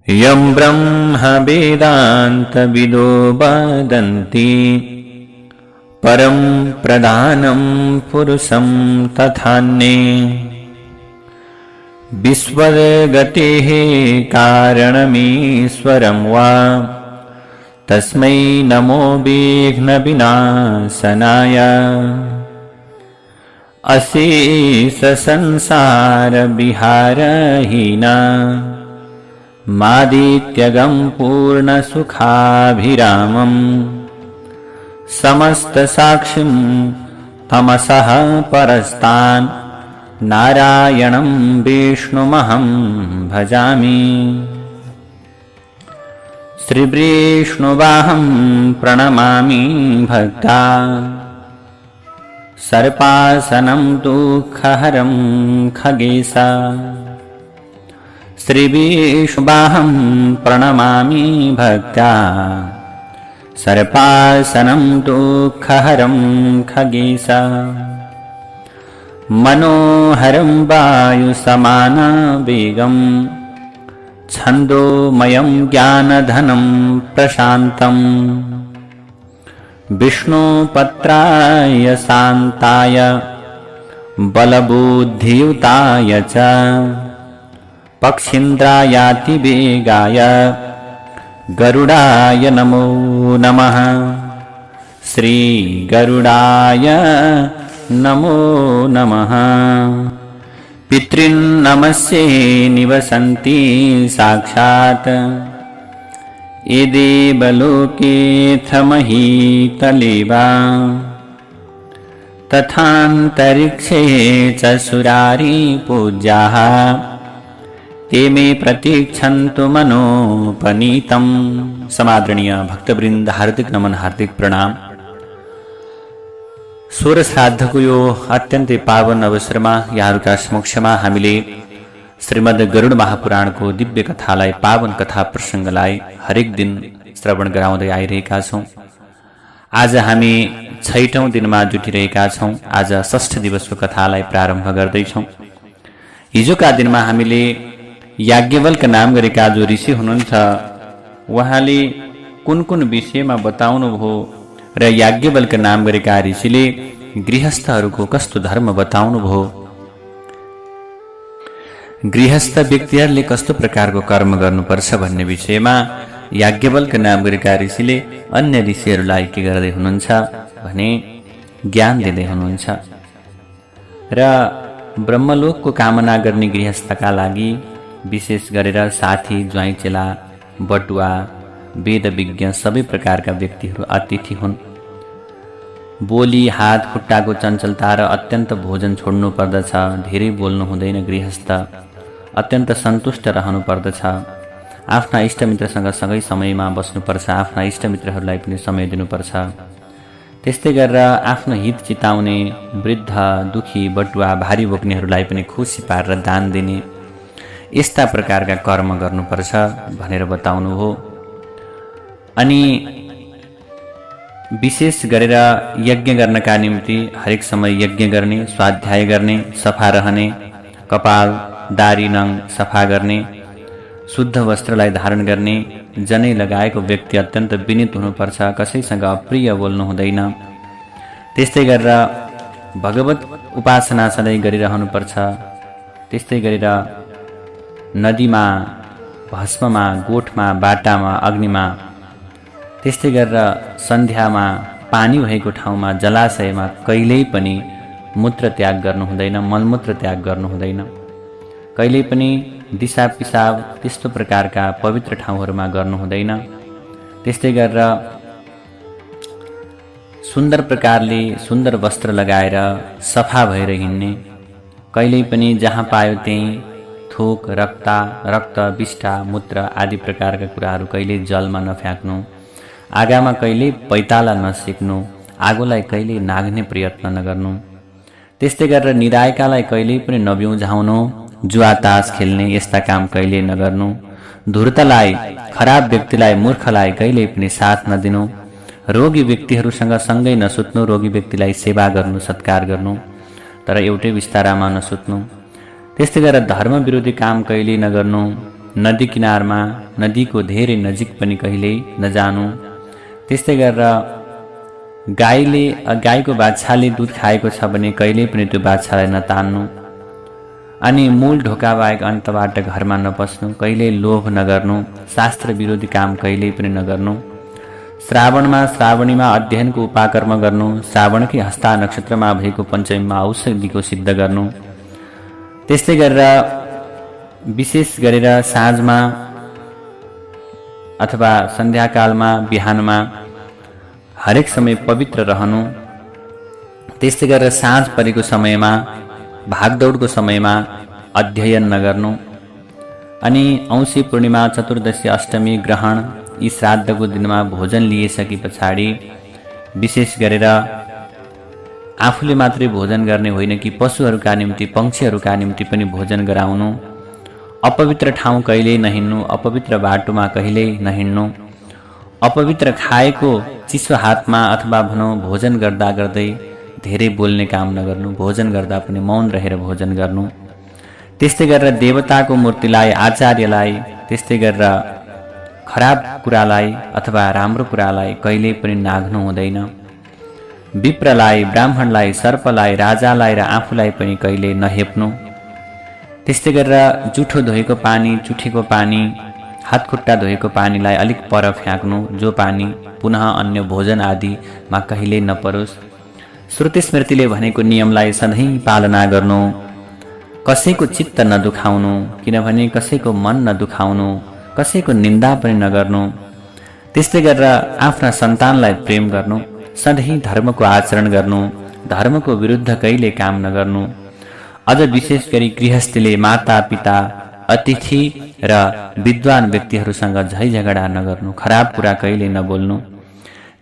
यं ब्रह्म वेदान्तविदो वदन्ति परं प्रधानं पुरुषं तथान्ये विश्वगतेः कारणमीश्वरं वा तस्मै नमो विघ्नविनाशनाय अशेष संसार विहारहीना मादित्यगं पूर्णसुखाभिरामं समस्तसाक्षिं तमसः परस्तान् नारायणं विष्णुमहं भजामि। श्रीविष्णुवाहं प्रणमामि भक्ता सर्पासनं दुःखहरं खगेशा। श्रीविष्णुवाहं प्रणमामि भक्त्या सर्पासनं दुःखहरं खगेशा। मनोहरं वायुसमानवेगं छन्दोमयं ज्ञानधनं प्रशान्तं विष्णुपत्राय शान्ताय बलबुद्धियुताय च पक्षीन्द्रायातिवेगाय गरुडाय नमो नमः। श्रीगरुडाय नमो नमः। पितॄन्नमस्ये निवसन्ति साक्षात् ये देवलोकेऽथ महीतले वा तथान्तरिक्षे च सुरारी पूज्याः ते मे प्रतीक्षन्तु मनोपनीतं। समादरणीय भक्तवृन्द हार्दिक नमन हार्दिक प्रणाम। सोह्र श्राद्धको यो अत्यन्तै पावन अवसरमा यहाँहरूका समक्षमा हामीले श्रीमद् गरुड महापुराणको दिव्य कथालाई पावन कथा प्रसङ्गलाई हरेक दिन श्रवण गराउँदै आइरहेका छौँ। आज हामी 6औं दिनमा जुटिरहेका छौँ। आज षष्ठ दिवसको कथालाई प्रारम्भ गर्दैछौँ। हिजोका दिनमा हामीले याज्ञवल्क नाम गरेका जो ऋषि हुनुहुन्छ उहाँले कुन कुन विषयमा बताउनुभयो र याज्ञवल्क नाम गरेका ऋषिले गृहस्थहरूको कस्तो धर्म बताउनुभयो, गृहस्थ व्यक्तिहरूले कस्तो प्रकारको कर्म गर्नुपर्छ भन्ने विषयमा याज्ञवल्क नाम गरेका ऋषिले अन्य ऋषिहरूलाई के गर्दै हुनुहुन्छ भने ज्ञान दिँदै हुनुहुन्छ। र ब्रह्मलोकको कामना गर्ने गृहस्थका लागि विशेष गरेर साथी, ज्वाइँ चेला, बटुवा, वेद विज्ञ सबै प्रकारका व्यक्तिहरू अतिथि हुन्। बोली, हात खुट्टाको चञ्चलता र अत्यन्त भोजन छोड्नु पर्दछ। धेरै बोल्नु हुँदैन। गृहस्थ अत्यन्त सन्तुष्ट रहनु पर्दछ। आफ्ना इष्टमित्रसँग सँगै समयमा बस्नुपर्छ। आफ्ना इष्टमित्रहरूलाई पनि समय दिनुपर्छ। त्यस्तै गरेर आफ्नो हित चिताउने वृद्ध, दुखी, बटुवा, भारी बोक्नेहरूलाई पनि खुसी पारेर दान दिने यस्ता प्रकारका कर्म गर्नुपर्छ भनेर बताउनु हो। अनि विशेष गरेर यज्ञ गर्नका निम्ति हरेक समय यज्ञ गर्ने, स्वाध्याय गर्ने, सफा रहने, कपाल, दारी, नङ सफा गर्ने, शुद्ध वस्त्रलाई धारण गर्ने, जनै लगाएको व्यक्ति अत्यन्त विनीत हुनुपर्छ। कसैसँग अप्रिय बोल्नु हुँदैन। त्यस्तै गरेर भगवत उपासना सधैँ गरिरहनुपर्छ। त्यस्तै गरेर नदीमा, भस्ममा, गोठमा, बाटामा, अग्निमा, त्यस्तै गरेर सन्ध्यामा, पानी भएको ठाउँमा, जलाशयमा कहिल्यै पनि मूत्र त्याग गर्नु हुँदैन। मलमूत्र त्याग गर्नु हुँदैन। कहिल्यै पनि दिसा पिसाब त्यस्तो प्रकारका पवित्र ठाउँहरूमा गर्नु हुँदैन। त्यस्तै गरेर सुन्दर प्रकारले सुन्दर वस्त्र लगाएर सफा भएर हिँड्ने। कहिल्यै पनि जहाँ पायो त्यहीँ थुक, रक्त, विष्ठा, मूत्र आदि प्रकारका कुराहरू कहिल्यै जलमा नफ्याँक्नु। आगामा कहिल्यै पैताला नसिक्नु। आगोलाई कहिल्यै नाग्ने प्रयत्न नगर्नु। त्यस्तै गरेर निराएकालाई कहिल्यै पनि नब्युझाउनु। जुवा तास खेल्ने यस्ता काम कहिल्यै नगर्नु। धूर्तलाई, खराब व्यक्तिलाई, मूर्खलाई कहिल्यै पनि साथ नदिनु। रोगी व्यक्तिहरूसँग सँगै नसुत्नु। रोगी व्यक्तिलाई सेवा गर्नु, सत्कार गर्नु, तर एउटै बिस्तारामा नसुत्नु। त्यस्तै गरेर धर्म विरोधी काम कहिल्यै नगर्नु। नदी किनारमा नदीको धेरै नजिक पनि कहिल्यै नजानु। त्यस्तै गरेर गाईको बाछाले दुध खाएको छ भने कहिल्यै पनि त्यो बाछालाई नतान्नु। अनि मूल ढोका बाहेक अन्तबाट घरमा नपस्नु, कहिल्यै लोभ नगर्नु, शास्त्र विरोधी काम कहिल्यै पनि नगर्नु। श्रावणमा श्रावणीमा अध्ययनको उपाकर्म गर्नु, श्रावणकै हस्ता नक्षत्रमा भएको पञ्चमीमा औषधिको सिद्ध गर्नु। त्यस्तै गरेर विशेष गरेर साँझमा अथवा सन्ध्याकालमा बिहानमा हरेक समय पवित्र रहनु। त्यस्तै गरेर साँझ परेको समयमा भागदौडको समयमा अध्ययन नगर्नु। अनि औँसी पूर्णिमा, चतुर्दशी, अष्टमी, ग्रहण यी श्राद्धको दिनमा भोजन लिइसके पछाडि विशेष गरेर आफूले मात्रै भोजन गर्ने होइन कि पशुहरूका निम्ति, पक्षीहरूका निम्ति पनि भोजन गराउनु। अपवित्र ठाउँ कहिल्यै नहिँड्नु, अपवित्र बाटोमा कहिल्यै नहिँड्नु। अपवित्र खाएको चिसो हातमा अथवा भनौँ भोजन गर्दा गर्दै धेरै बोल्ने काम नगर्नु, भोजन गर्दा पनि मौन रहेर भोजन गर्नु। त्यस्तै गरेर देवताको मूर्तिलाई, आचार्यलाई, त्यस्तै गरेर खराब कुरालाई अथवा राम्रो कुरालाई कहिल्यै पनि नाघ्नु हुँदैन। विप्रलाई, ब्राह्मणलाई, सर्पलाई, राजालाई र आफूलाई पनि कहिल्यै नहेप्नु। त्यस्तै गरेर जुठो धोएको पानी, चुठेको पानी, हातखुट्टा धोएको पानीलाई अलिक पर फ्याँक्नु, जो पानी पुनः अन्य भोजन आदिमा कहिल्यै नपरोस्। श्रुति स्मृतिले भनेको नियमलाई सधैँ पालना गर्नु। कसैको चित्त नदुखाउनु, किनभने कसैको मन नदुखाउनु, कसैको निन्दा पनि नगर्नु। त्यस्तै गरेर आफ्ना सन्तानलाई प्रेम गर्नु, सधैँ धर्मको आचरण गर्नु, धर्मको विरुद्ध कहिले काम नगर्नु। अझ विशेष गरी गृहस्थीले माता पिता, अतिथि र विद्वान व्यक्तिहरूसँग झै झगडा नगर्नु, खराब कुरा कहिले नबोल्नु।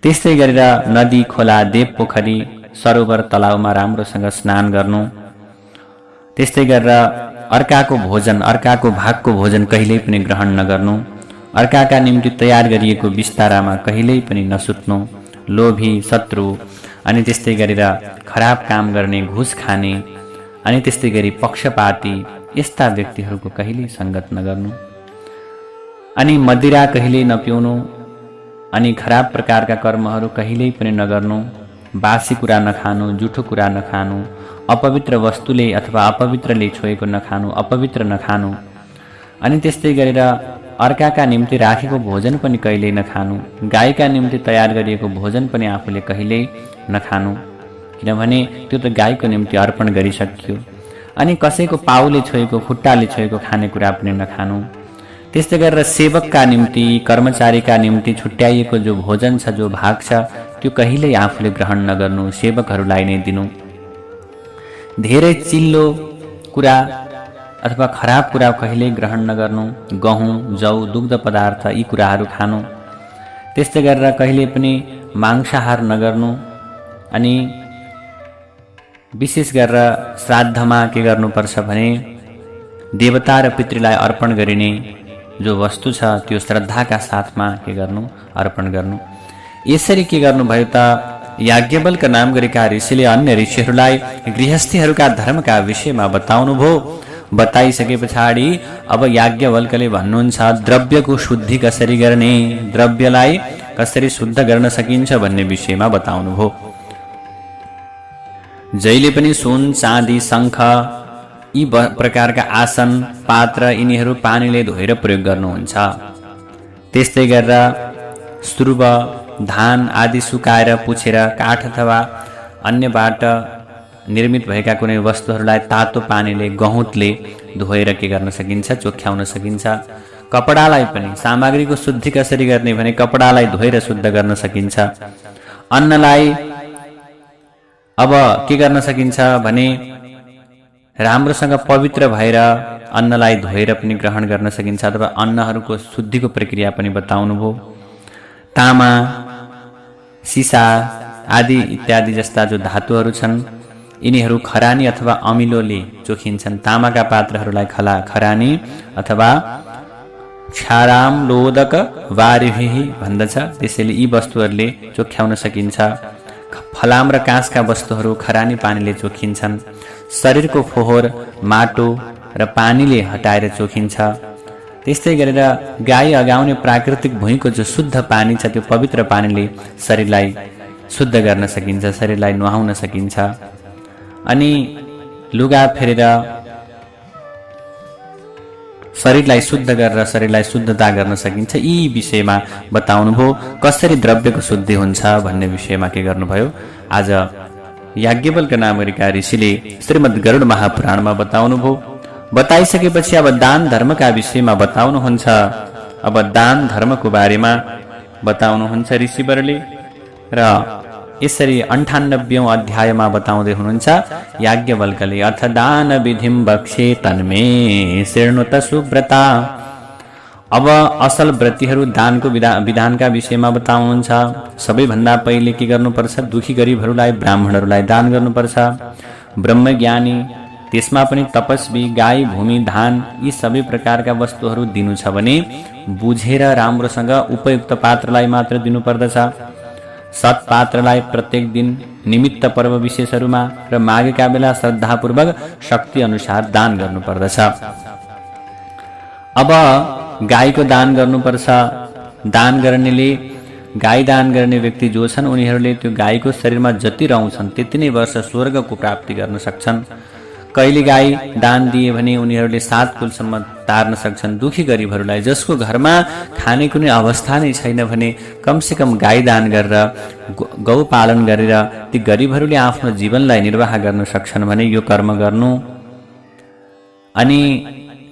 त्यस्तै गरेर नदी, खोला, देव पोखरी, सरोवर, तलाउमा राम्रोसँग स्नान गर्नु। त्यस्तै गरेर अर्काको भोजन, अर्काको भागको भोजन कहिल्यै पनि ग्रहण नगर्नु। अर्काका निम्ति तयार गरिएको बिस्तारामा कहिल्यै पनि नसुत्नु। लोभी, शत्रु, अनि त्यस्तै गरेर खराब काम गर्ने, घुस खाने, अनि त्यस्तै गरी पक्षपाती यस्ता व्यक्तिहरूको कहिल्यै सङ्गत नगर्नु। अनि मदिरा कहिल्यै नपिउनु, अनि खराब प्रकारका कर्महरू कहिल्यै पनि नगर्नु। बासी कुरा नखानु, जुठो कुरा नखानु, अपवित्र वस्तुले अथवा अपवित्रले छोएको नखानु, अपवित्र नखानु। अनि त्यस्तै गरेर अर्काका निम्ति राखेको भोजन पनि कहिल्यै नखानु। गाईका निम्ति तयार गरिएको भोजन पनि आफूले कहिल्यै नखानु, किनभने त्यो त गाईको निम्ति अर्पण गरिसकियो। अनि कसैको पाउले छोएको, खुट्टाले छोएको खानेकुरा पनि नखानु। त्यस्तै गरेर सेवकका निम्ति, कर्मचारीका निम्ति छुट्याइएको जो भोजन छ, जो भाग छ, त्यो कहिल्यै आफूले ग्रहण नगर्नु, सेवकहरूलाई नै दिनु। धेरै चिल्लो कुरा अथवा खराब कुरा कहिल्यै ग्रहण नगर्नु। गहुँ, जौ, दुग्ध पदार्थ यी कुराहरू खानु। त्यस्तै गरेर कहिल्यै पनि मांसाहार नगर्नु। अनि विशेष गरेर श्राद्धमा के गर्नुपर्छ भने देवता र पितृलाई अर्पण गरिने जो वस्तु छ त्यो श्रद्धाका साथमा के गर्नु, अर्पण गर्नु। यसरी के गर्नुभयो त याज्ञवल्क नाम गरेका ऋषिले अन्य ऋषिहरूलाई गृहस्थीहरूका धर्मका विषयमा बताउनुभयो। बताइसके पछाडि अब याज्ञवल्कले भन्नुहुन्छ द्रव्यको शुद्धि कसरी गर्ने, द्रव्यलाई कसरी शुद्ध गर्न सकिन्छ भन्ने विषयमा बताउनुभयो। जहिले पनि सुन, चाँदी, शङ्ख यी प्रकारका आसन, पात्र यिनीहरू पानीले धोएर प्रयोग गर्नुहुन्छ। त्यस्तै गरेर सुर्व, धान आदि सुकाएर पुछेर काठ अथवा अन्यबाट निर्मित भएका कुनै वस्तुहरूलाई तातो पानीले, गहुँतले धोएर के गर्न सकिन्छ, चोख्याउन सकिन्छ। कपडालाई पनि सामग्रीको शुद्धि कसरी गर्ने भने कपडालाई धोएर शुद्ध गर्न सकिन्छ। अन्नलाई अब के गर्न सकिन्छ भने राम्रोसँग पवित्र भएर अन्नलाई धोएर पनि ग्रहण गर्न सकिन्छ, अथवा अन्नहरूको शुद्धिको प्रक्रिया पनि बताउनुभयो। तामा, सिसा आदि इत्यादि जस्ता जो धातुहरू छन् यिनीहरू खरानी अथवा अमिलोले चोखिन्छन्। तामाका पात्रहरूलाई खरानी अथवा क्षाराम लोदक वारिभिहि भन्दछ। त्यसैले यी वस्तुहरूले चोख्याउन सकिन्छ। फलाम र काँसका वस्तुहरू खरानी पानीले चोखिन्छन्। शरीरको फोहोर माटो र पानीले हटाएर चोखिन्छ। त्यस्तै गरेर गाई अगाउने प्राकृतिक भुइँको जो शुद्ध पानी छ त्यो पवित्र पानीले शरीरलाई शुद्ध गर्न सकिन्छ, शरीरलाई नुहाउन सकिन्छ। अनि लुगा फेरेर शरीरलाई शुद्ध गरेर शरीरलाई शुद्धता गर्न सकिन्छ। यी विषयमा बताउनुभयो। कसरी द्रव्यको शुद्धि हुन्छ भन्ने विषयमा के गर्नुभयो, आज याज्ञवल्क्य नामका ऋषिले श्रीमद् गरुड महापुराणमा बताउनुभयो। बताइसकेपछि अब दान धर्मका विषयमा बताउनुहुन्छ। अब दान धर्मको बारेमा बताउनुहुन्छ ऋषिवरले र यसरी 98औं अध्यायमा बताउँदै हुनुहुन्छ याज्ञवल्क्यले। अथ दान विधिम बक्षे तन्मे शृणुत सुव्रता। अब असल व्रतिहरू दानको विधानका विषयमा बताउनुहुन्छ। सबैभन्दा पहिले के गर्नुपर्छ, दुखी गरिबहरूलाई ब्राह्मणहरूलाई दान गर्नुपर्छ। ब्रह्मज्ञानी, त्यसमा पनि तपस्वी, गाई, भूमि, धान यी सबै प्रकारका वस्तुहरू दिनु छ भने बुझेर राम्रोसँग उपयुक्त पात्रलाई मात्र दिनुपर्दछ। सत्पात्रलाई प्रत्येक दिन निमित्त पर्व विशेषहरूमा र मागेका बेला श्रद्धापूर्वक शक्ति अनुसार दान गर्नुपर्दछ। अब गाईको दान गर्नुपर्छ। दान गर्नेले, गाई दान गर्ने व्यक्ति जो छन् उनीहरूले त्यो गाईको शरीरमा जति रहन्छन् त्यति नै वर्ष स्वर्गको प्राप्ति गर्न सक्छन्। कहिले गाई दान दिए भने उनीहरूले 7 कुलसम्म तार्न सक्छन्। दुखी गरिबहरूलाई, जसको घरमा खाने कुनै अवस्था नै छैन भने कमसेकम गाई दान गरेर गौ पालन गरेर ती गरिबहरूले आफ्नो जीवनलाई निर्वाह गर्न सक्छन् भने यो कर्म गर्नु। अनि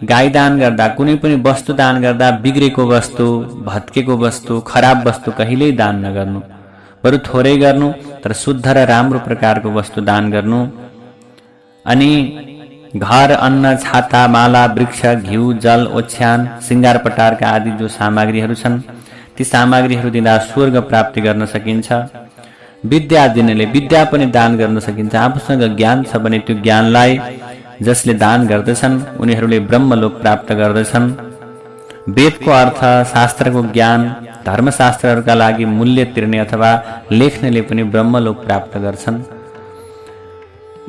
गाई दान गर्दा, कुनै पनि वस्तु दान गर्दा बिग्रेको वस्तु, भत्केको वस्तु, खराब वस्तु कहिल्यै दान नगर्नु, बरु थोरै गर्नु, तर शुद्ध र राम्रो प्रकारको वस्तु दान गर्नु। अनि घर, अन्न, छाता, माला, वृक्ष, घिउ, जल, ओछ्यान, श्रृंगार पटारका आदि जो सामग्रीहरू छन् ती सामग्रीहरू दिँदा स्वर्ग प्राप्ति गर्न सकिन्छ। विद्या दिनेले विद्या पनि दान गर्न सकिन्छ। आफूसँग ज्ञान छ भने त्यो ज्ञानलाई जसले दान गर्दछन् उनीहरूले ब्रह्मलोक प्राप्त गर्दछन्। वेदको अर्थ, शास्त्रको ज्ञान, धर्मशास्त्रहरूका लागि मूल्य तिर्ने अथवा लेख्नेले पनि ब्रह्मलोक प्राप्त गर्छन्।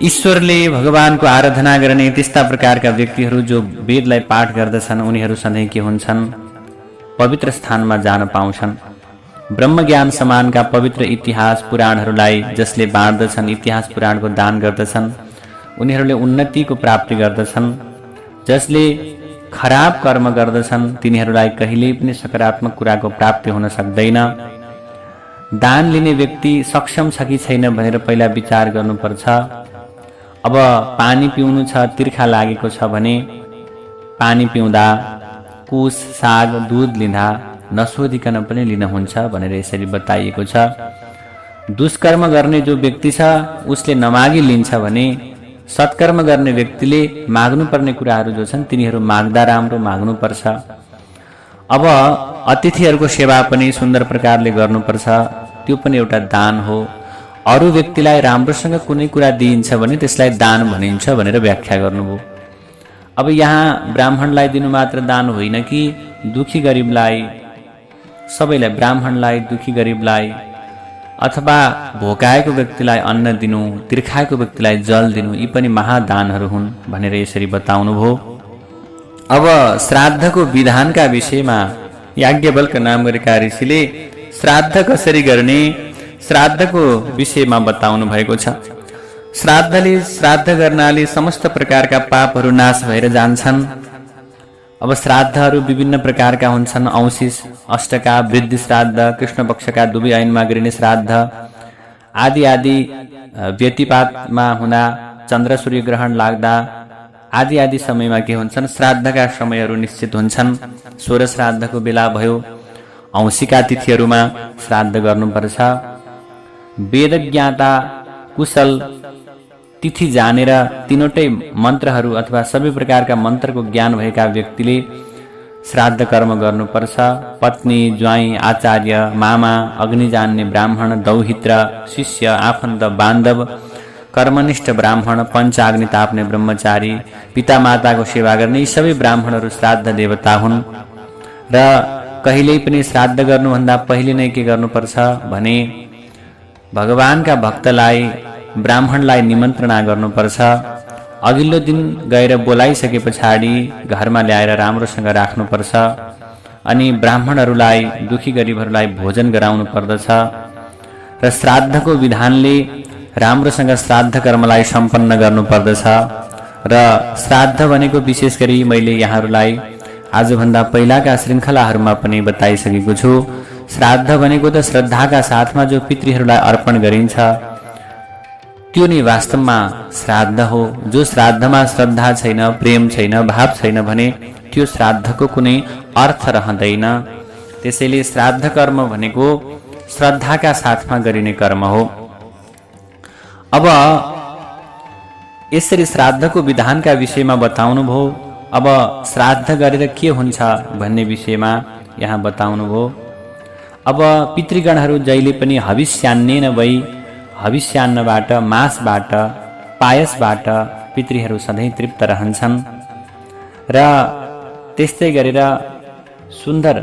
ईश्वरले, भगवानको आराधना गर्ने त्यस्ता प्रकारका व्यक्तिहरू जो वेदलाई पाठ गर्दछन् उनीहरू सधैँ के हुन्छन्, पवित्र स्थानमा जान पाउँछन्। ब्रह्मज्ञान समानका पवित्र इतिहास पुराणहरूलाई जसले बाँड्दछन्, इतिहास पुराणको दान गर्दछन् उनीहरूले उन्नतिको प्राप्ति गर्दछन्। जसले खराब कर्म गर्दछन् तिनीहरूलाई कहिल्यै पनि सकारात्मक कुराको प्राप्ति हुन सक्दैन। दान लिने व्यक्ति सक्षम छ कि छैन भनेर पहिला विचार गर्नुपर्छ। अब पानी पिउनु छ, तिर्खा लागेको छ भने पानी पिउँदा, कुस, साग, दूध लिँदा नसोधिकन पनि लिन हुन्छ भनेर यसरी बताइएको छ। दुष्कर्म गर्ने जो व्यक्ति छ उसले नमागी लिन्छ भने सत्कर्म गर्ने व्यक्तिले माग्नुपर्ने कुराहरू जो छन् तिनीहरू माग्दा राम्रो माग्नुपर्छ। अब अतिथिहरूको सेवा पनि सुन्दर प्रकारले गर्नुपर्छ, त्यो पनि एउटा दान हो। अरू व्यक्तिलाई राम्रोसँग कुनै कुरा दिइन्छ भने त्यसलाई दान भनिन्छ भनेर व्याख्या गर्नुभयो। अब यहाँ ब्राह्मणलाई दिनु मात्र दान होइन कि दुखी गरिबलाई, सबैलाई, ब्राह्मणलाई, दुखी गरिबलाई अथवा भोकाएको व्यक्तिलाई अन्न दिनु, तिर्खाएको व्यक्तिलाई जल दिनु यी पनि महादानहरू हुन् भनेर यसरी बताउनुभयो। अब श्राद्धको विधानका विषयमा याज्ञवल्क्य नामका ऋषिले श्राद्ध कसरी गर्ने, श्राद्धको विषयमा बताउनु भएको छ। श्राद्ध गर्नाले समस्त प्रकारका पापहरू नाश भएर जान्छन्। अब श्राद्धहरू विभिन्न प्रकारका हुन्छन्। औंसिस, अष्टका, वृद्धि श्राद्ध, कृष्ण पक्षका दुवै ऐनमा गरिने श्राद्ध आदि आदि, व्यतिपातमा हुँदा, चन्द्र सूर्य ग्रहण लाग्दा आदि आदि समयमा के हुन्छन्, श्राद्धका समयहरू निश्चित हुन्छन्। 16 श्राद्धको बेला भयो। औंसिका तिथिहरूमा श्राद्ध गर्नुपर्छ। वेदज्ञाता, कुशल, तिथि जानेर तीनवटै मन्त्रहरू अथवा सबै प्रकारका मन्त्रको ज्ञान भएका व्यक्तिले श्राद्ध कर्म गर्नुपर्छ। पत्नी, ज्वाइँ, आचार्य, मामा, अग्नि जान्ने ब्राह्मण, दौहित्र, शिष्य, आफन्त, बान्धव, कर्मनिष्ठ ब्राह्मण, पञ्चाग्नि ताप्ने ब्रह्मचारी, पिता माताको सेवा गर्ने यी सबै ब्राह्मणहरू श्राद्ध देवता हुन्। र कहिल्यै पनि श्राद्ध गर्नुभन्दा पहिले नै के गर्नुपर्छ भने भगवानका भक्तलाई, ब्राह्मणलाई निमन्त्रणा गर्नुपर्छ। अघिल्लो दिन गएर बोलाइसके पछाडि घरमा ल्याएर राम्रोसँग राख्नुपर्छ अनि ब्राह्मणहरूलाई दुखी गरिबहरूलाई भोजन गराउनु पर्दछ र श्राद्धको विधानले राम्रोसँग श्राद्ध कर्मलाई सम्पन्न गर्नुपर्दछ र श्राद्ध भनेको विशेष गरी मैले यहाँहरूलाई आजभन्दा पहिलाका श्रृङ्खलाहरूमा पनि बताइसकेको छु। श्राद्ध भनेको त श्रद्धाका साथमा जो पितृहरूलाई अर्पण गरिन्छ त्यो नै वास्तवमा श्राद्ध हो। जो श्राद्धमा श्रद्धा छैन, प्रेम छैन, भाव छैन भने त्यो श्राद्धको कुनै अर्थ रहँदैन। त्यसैले श्राद्ध कर्म भनेको श्रद्धाका साथमा गरिने कर्म हो। अब यसरी श्राद्धको विधानका विषयमा बताउनु भयो। अब श्राद्ध गरेर के हुन्छ भन्ने विषयमा यहाँ बताउनु भयो। अब पितृगणहरू जहिले पनि हविष्यान्नेन भई हविष्यान्नबाट, मासबाट, पायसबाट पितृहरू सधैँ तृप्त रहन्छन् र त्यस्तै गरेर सुन्दर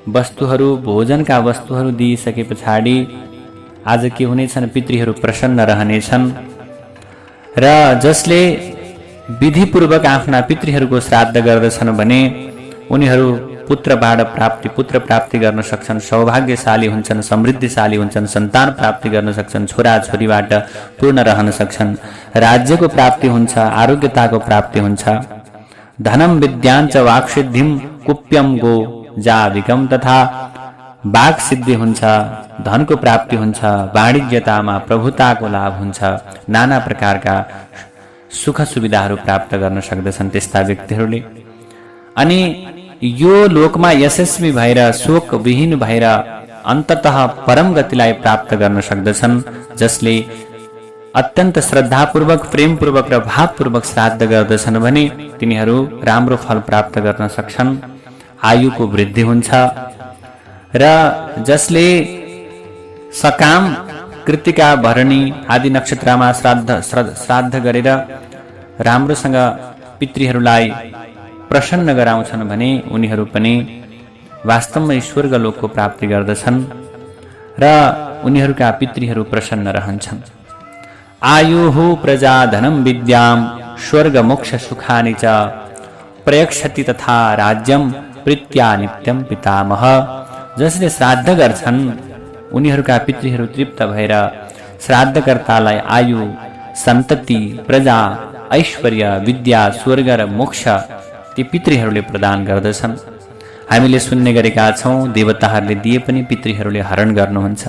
वस्तुहरू, भोजनका वस्तुहरू दिइसके पछाडि आज के हुनेछन्, पितृहरू प्रसन्न रहनेछन् र जसले विधिपूर्वक आफ्ना पितृहरूको श्राद्ध गर्दछन् भने उनीहरू पुत्र प्राप्ति गर्न सक्छन्, सौभाग्यशाली हुन्छन्, समृद्धिशाली हुन्छन्, सन्तान प्राप्ति गर्न सक्छन्, छोरा छोरीबाट पूर्ण रहन सक्छन्, राज्यको प्राप्ति हुन्छ, आरोग्यताको प्राप्ति हुन्छ, धनम विद्याञ्च वाक्सिद्धिम कुप्यम गो जाविकम तथा वाक सिद्धि हुन्छ, धनको प्राप्ति हुन्छ, वाणिज्यतामा प्रभुताको लाभ हुन्छ, नाना प्रकारका सुख सुविधाहरू प्राप्त गर्न सक्दछन् त्यस्ता व्यक्तिहरूले। अनि यो लोकमा यशस्वी भएर शोकविहीन भएर अन्ततः परम गतिलाई प्राप्त गर्न सक्दछन् जसले अत्यन्त श्रद्धापूर्वक, प्रेमपूर्वक र भावपूर्वक श्राद्ध गर्दछन् भने तिनीहरू राम्रो फल प्राप्त गर्न सक्छन्, आयुको वृद्धि हुन्छ र जसले सकाम, कृतिका, भरणी आदि नक्षत्रमा श्राद्ध गरेर राम्रोसँग पितृहरूलाई प्रसन्न गराउँछन् भने उनीहरू पनि वास्तवमै स्वर्गलोकको प्राप्ति गर्दछन् र उनीहरूका पितृहरू प्रसन्न रहन्छन्। आयुः प्रजा धनम विद्याम स्वर्ग मोक्ष सुखानि च प्रयक्षति तथा राज्यम प्रीत्या नित्यम पितामह। जसले श्राद्ध गर्छन् उनीहरूका पितृहरू तृप्त भएर श्राद्धकर्तालाई आयु, सन्तति, प्रजा, ऐश्वर्य, विद्या, स्वर्ग र मोक्ष ती पितृहरूले प्रदान गर्दछन्। हामीले सुन्ने गरेका छौँ देवताहरूले दिए पनि पितृहरूले हरण गर्नुहुन्छ,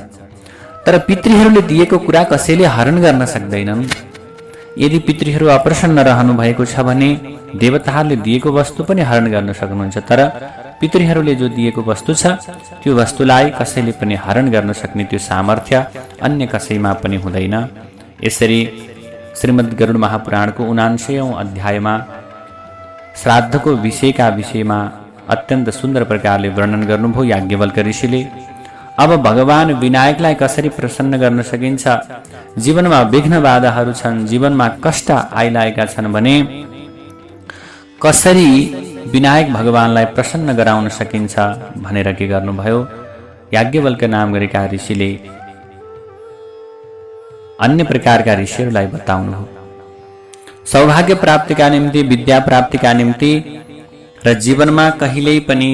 तर पितृहरूले दिएको कुरा कसैले हरण गर्न सक्दैनन्। यदि पितृहरू अप्रसन्न रहनु भएको छ भने देवताहरूले दिएको वस्तु पनि हरण गर्न सक्नुहुन्छ, तर पितृहरूले जो दिएको वस्तु छ त्यो वस्तुलाई कसैले पनि हरण गर्न सक्ने त्यो सामर्थ्य अन्य कसैमा पनि हुँदैन। यसरी श्रीमद् गरुड महापुराणको 79औं अध्यायमा श्राद्धको विषयका विषयमा अत्यन्त सुन्दर प्रकारले वर्णन गर्नुभयो याज्ञवल्क्य ऋषिले। अब भगवान विनायकलाई कसरी प्रसन्न गर्न सकिन्छ, जीवनमा विघ्न बाधाहरू छन्, जीवनमा कष्ट आइरहेका छन् भने कसरी विनायक भगवानलाई प्रसन्न गराउन सकिन्छ भनेर के गर्नुभयो, याज्ञवल्क्य नाम गरेका ऋषिले अन्य प्रकारका ऋषिहरूलाई बताउनु हो। सौभाग्य प्राप्तिका निम्ति, विद्या प्राप्तिका निम्ति र जीवनमा कहिल्यै पनि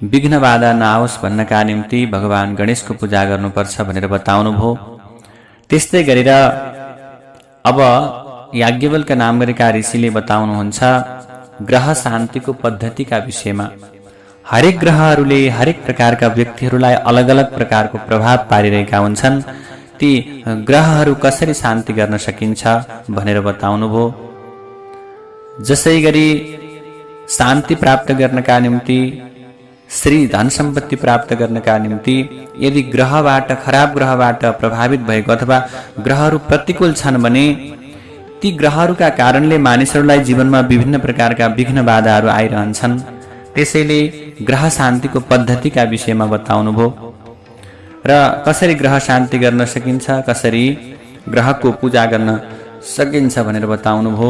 विघ्न बाधा नआओस् भन्नका निम्ति भगवान गणेशको पूजा गर्नुपर्छ भनेर बताउनु भयो। त्यस्तै गरेर अब याज्ञवल्क्य नाम गरेका ऋषिले बताउनुहुन्छ ग्रह शान्तिको पद्धतिका विषयमा। हरेक ग्रहहरूले हरेक प्रकारका व्यक्तिहरूलाई अलग अलग प्रकारको प्रभाव पारिरहेका हुन्छन्। ती ग्रहहरू कसरी शान्ति गर्न सकिन्छ भनेर बताउनुभयो। जसै गरी शान्ति प्राप्त गर्नका निम्ति, श्री धन सम्पत्ति प्राप्त गर्नका निम्ति यदि ग्रहबाट, खराब ग्रहबाट प्रभावित भएको अथवा ग्रहहरू प्रतिकूल छन् भने ती ग्रहहरूका कारणले मानिसहरूलाई जीवनमा विभिन्न प्रकारका विघ्न बाधाहरू आइरहन्छन्। त्यसैले ग्रह शान्तिको पद्धतिका विषयमा बताउनुभयो र कसरी ग्रह शान्ति गर्न सकिन्छ, कसरी ग्रहको पूजा गर्न सकिन्छ भनेर बताउनुभयो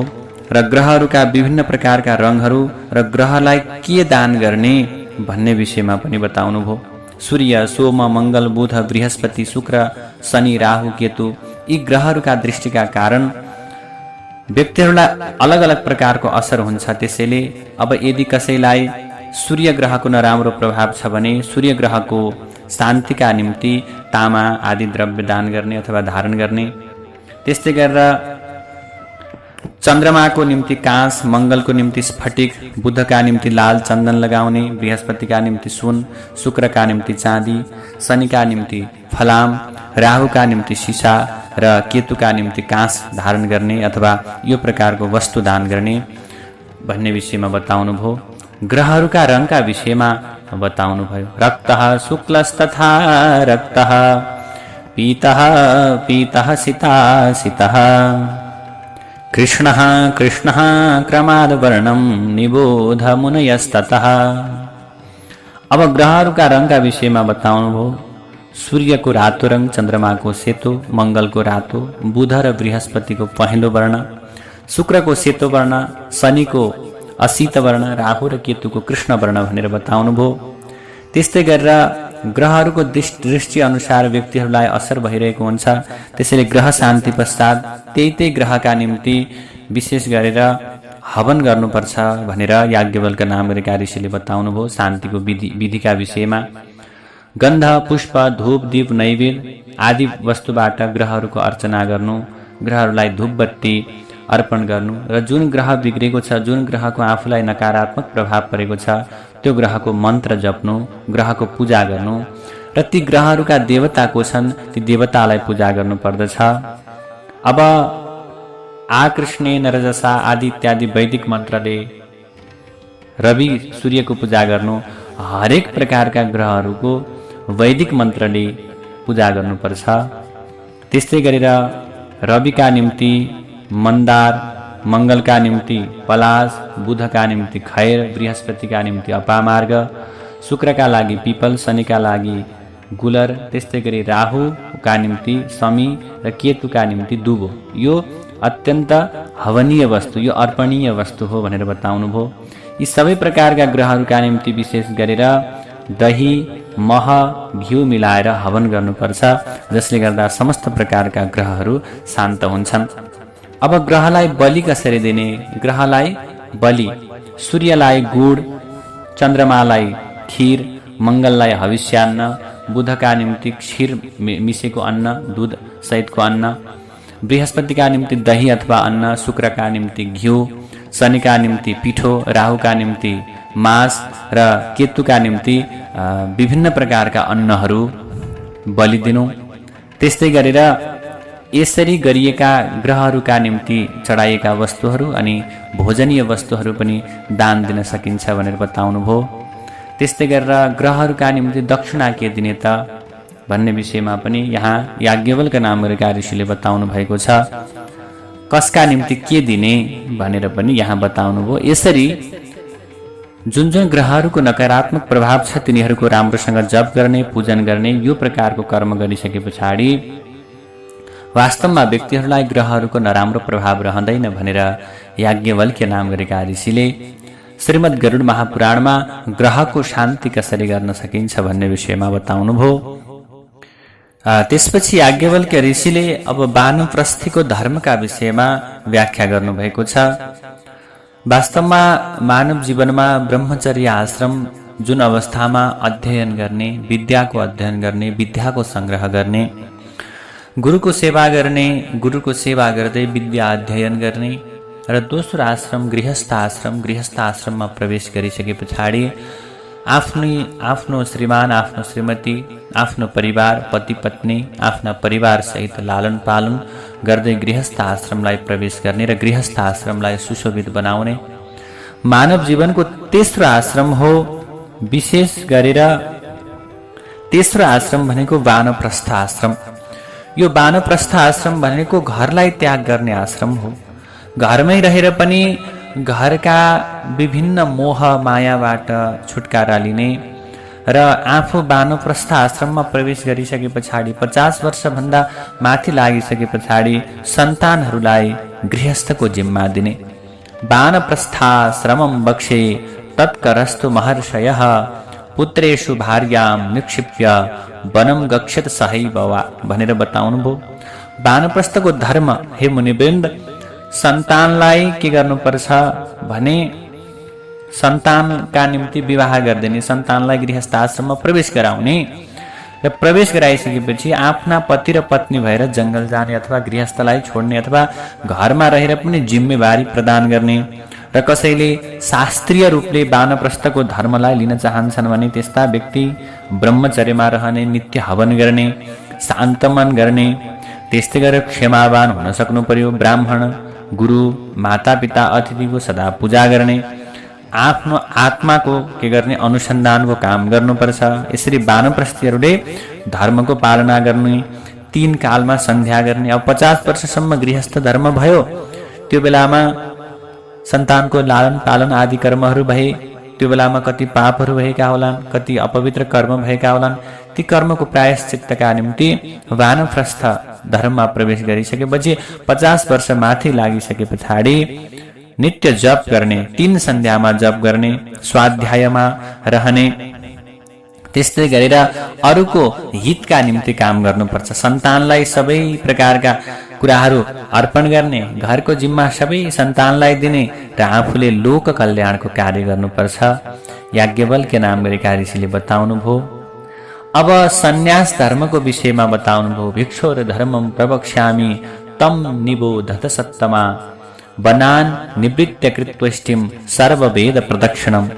र ग्रहहरूका विभिन्न प्रकारका रङहरू र ग्रहलाई के दान गर्ने भन्ने विषयमा पनि बताउनुभयो। सूर्य, सोम, मंगल, बुध, बृहस्पति, शुक्र, शनि, राहु, केतु यी ग्रहहरूका दृष्टिका कारण व्यक्तिहरूलाई अलग अलग प्रकारको असर हुन्छ। त्यसैले अब यदि कसैलाई सूर्य ग्रहको नराम्रो प्रभाव छ भने सूर्य ग्रहको शान्तिका निम्ति तामा आदि द्रव्य दान गर्ने अथवा धारण गर्ने। त्यस्तै गरेर चन्द्रमाको निम्ति काँस, मङ्गलको निम्ति स्फटिक, बुधका निम्ति लाल चन्दन लगाउने, बृहस्पतिका निम्ति सुन, शुक्रका निम्ति चाँदी, शनिका निम्ति फलाम, राहुका निम्ति सिसा र केतुका निम्ति काँस धारण गर्ने अथवा यो प्रकारको वस्तु दान गर्ने भन्ने विषयमा बताउनुभयो। ग्रहहरूका रङका विषयमा बताउनुभयो। रक्तः शुक्लस्तथा रक्तः, पीतः पीतः सितासितः, कृष्णः कृष्णः क्रमाद् वर्णं निबोध मुनयस्ततः। अब ग्रहहरूका रङका विषयमा बताउनुभयो। सूर्यको रातो रङ, चन्द्रमाको सेतो, मङ्गलको रातो, बुध र बृहस्पतिको पहेँलो वर्ण, शुक्रको सेतो वर्ण, शनिको असीत वर्ण, राहु र केतुको कृष्ण वर्ण भनेर बताउनुभयो। त्यस्तै गरेर ग्रहहरूको दृष्टि अनुसार व्यक्तिहरूलाई असर भइरहेको हुन्छ। त्यसैले ग्रह शान्ति पश्चात त्यही ग्रहका निम्ति विशेष गरेर हवन गर्नुपर्छ भनेर याज्ञवल्क्य नामका ऋषिले बताउनुभयो। शान्तिको विधिका विषयमा गन्ध, पुष्प, धूप, दीप, नैवेद्य आदि वस्तुबाट ग्रहहरूको अर्चना गर्नु, ग्रहहरूलाई धूपबत्ती अर्पण गर्नु र जुन ग्रह बिग्रेको छ, जुन ग्रहको आफूलाई नकारात्मक प्रभाव परेको छ त्यो ग्रहको मन्त्र जप्नु, ग्रहको पूजा गर्नु र ती ग्रहहरूका देवता को छन् ती देवतालाई पूजा गर्नु पर्दछ। अब आकृष्णे नरजसा आदि इत्यादि वैदिक मन्त्रले रवि सूर्यको पूजा गर्नु, हरेक प्रकारका ग्रहहरूको वैदिक मन्त्रले पूजा गर्नुपर्छ। त्यस्तै गरेर रविका निम्ति मन्दार, मङ्गलका निम्ति पलाश, बुधका निम्ति खैर, बृहस्पतिका निम्ति अपामार्ग, शुक्रका लागि पिपल, शनिका लागि गुलर, त्यस्तै गरी राहुका निम्ति समी र केतुका निम्ति दुबो। यो अत्यन्त हवनीय वस्तु, यो अर्पणीय वस्तु हो भनेर बताउनुभयो। यी सबै प्रकारका ग्रहहरूका निम्ति विशेष गरेर दही, मह, घिउ मिलाएर हवन गर्नुपर्छ, जसले गर्दा समस्त प्रकारका ग्रहहरू शान्त हुन्छन्। अब ग्रहलाई बलि कसरी दिने? ग्रहलाई बलि सूर्यलाई गुड, चन्द्रमालाई खीर, मङ्गललाई हविष्यान्न, बुधका निम्ति क्षीर मिसेको अन्न, दूध सहितको अन्न, बृहस्पतिका निम्ति दही अथवा अन्न, शुक्रका निम्ति घिउ, शनिका निम्ति पिठो, राहुका निम्ति मांस र केतुका निम्ति विभिन्न प्रकारका अन्नहरू बलि दिनु। त्यस्तै गरेर यसरी गरिएका ग्रहहरूका निम्ति चढाइएका वस्तुहरू अनि भोजनीय वस्तुहरू पनि दान दिन सकिन्छ भनेर बताउनुभयो। त्यस्तै गरेर ग्रहहरूका निम्ति दक्षिणा के दिने त भन्ने विषयमा पनि यहाँ याज्ञवल्क्य नामका ऋषिले बताउनु भएको छ। कसका निम्ति के दिने भनेर पनि यहाँ बताउनुभयो। यसरी जुन जुन ग्रहहरूको नकारात्मक प्रभाव छ तिनीहरूको राम्रोसँग जप गर्ने, पूजन गर्ने, यो प्रकारको कर्म गरिसके पछाडि वास्तवमा व्यक्तिहरूलाई ग्रहहरूको नराम्रो प्रभाव रहँदैन भनेर याज्ञवल्क्य नाम गरेका ऋषिले श्रीमद् गरुड महापुराणमा ग्रहको शान्ति कसरी गर्न सकिन्छ भन्ने विषयमा बताउनुभयो। त्यसपछि याज्ञवल्क्य ऋषिले अब वानप्रस्थीको धर्मका विषयमा व्याख्या गर्नुभएको छ। वास्तवमा मानव जीवनमा ब्रह्मचर्य आश्रम जुन अवस्थामा अध्ययन गर्ने, विद्याको अध्ययन गर्ने, विद्याको संग्रह गर्ने, गुरुको सेवा गर्ने, गुरुको सेवा गर्दै विद्या अध्ययन गर्ने र दोस्रो आश्रम गृहस्थ आश्रममा प्रवेश गरिसके पछाडि आफ्नो श्रीमान, आफ्नो श्रीमती, आफ्नो परिवार, पति पत्नी, आफ्ना परिवार सहित लालन पालन गर्दै गृहस्थ आश्रमलाई प्रवेश गर्ने र गृहस्थ आश्रमलाई सुशोभित बनाउने मानव जीवनको तेस्रो आश्रम हो। विशेष गरेर तेस्रो आश्रम भनेको वानप्रस्थ आश्रम। यो वानप्रस्थ आश्रम भनेको घरलाई त्याग गर्ने आश्रम हो। घरमै रहेर पनि घरका विभिन्न मोह मायाबाट छुटकारा लिने र आफू वानप्रस्थ आश्रममा प्रवेश गरिसके पछाडि 50 वर्षभन्दा माथि लागिसके पछाडि सन्तानहरूलाई गृहस्थको जिम्मा दिने। वानप्रस्थाश्रमं बक्षे तत्करस्तु महर्षयः पुत्रेषु भार्यां निक्षिप्य वनं गच्छत सहैव वा भनेर बताउनुभयो। वानप्रस्थको धर्म हे मुनिवृन्द सन्तानलाई के गर्नुपर्छ भने सन्तानका निम्ति विवाह गरिदिने, सन्तानलाई गृहस्थ आश्रममा प्रवेश गराउने र प्रवेश गराइसकेपछि आफ्ना पति र पत्नी भएर जङ्गल जाने अथवा गृहस्थलाई छोड्ने अथवा घरमा रहेर पनि जिम्मेवारी प्रदान गर्ने र कसैले शास्त्रीय रूपले वानप्रस्थको धर्मलाई लिन चाहन्छन् भने त्यस्ता व्यक्ति ब्रह्मचर्यमा रहने, नित्य हवन गर्ने, शान्तमन गर्ने, त्यस्तै गरेर क्षमावान हुन सक्नु पर्यो, ब्राह्मण, गुरु, मातापिता, अतिथिको सदा पूजा गर्ने, आफ्नो आत्माको के गर्ने अनुसन्धानको काम गर्नुपर्छ। यसरी वानप्रस्थीहरूले धर्मको पालना गर्ने, 3 कालमा सन्ध्या गर्ने। अब 50 वर्षसम्म गृहस्थ धर्म भयो, त्यो बेलामा सन्तानको लालन पालन आदि कर्महरू भए, त्यो बेलामा कति पापहरू भएका होलान्, कति अपवित्र कर्म भएका होलान्। ती कर्मको प्रायश्चित्तका निम्ति वानप्रस्थ धर्ममा प्रवेश गरिसकेपछि 50 वर्ष माथि लागिसके पछाडि नित्य जप गर्ने, 3 सन्ध्यामा जप गर्ने, स्वाध्यायमा रहने, त्यस्तै गरेर अरूको हितका निम्ति काम गर्नुपर्छ। सन्तानलाई सबै प्रकारका कुराहरू अर्पण गर्ने, घरको जिम्मा सबै सन्तानलाई दिने र आफूले लोक कल्याणको कार्य गर्नुपर्छ। याज्ञवल्क्य नाम गरेका ऋषिले बताउनुभयो। अब सन्यास धर्मको विषयमा बताउनुभयो। भिक्षोर धर्मम प्रवक्ष्यामि तम निबोधत सत्तमा वनान निवृत्य कृत्वष्टिम सर्ववेद प्रदक्षिणम।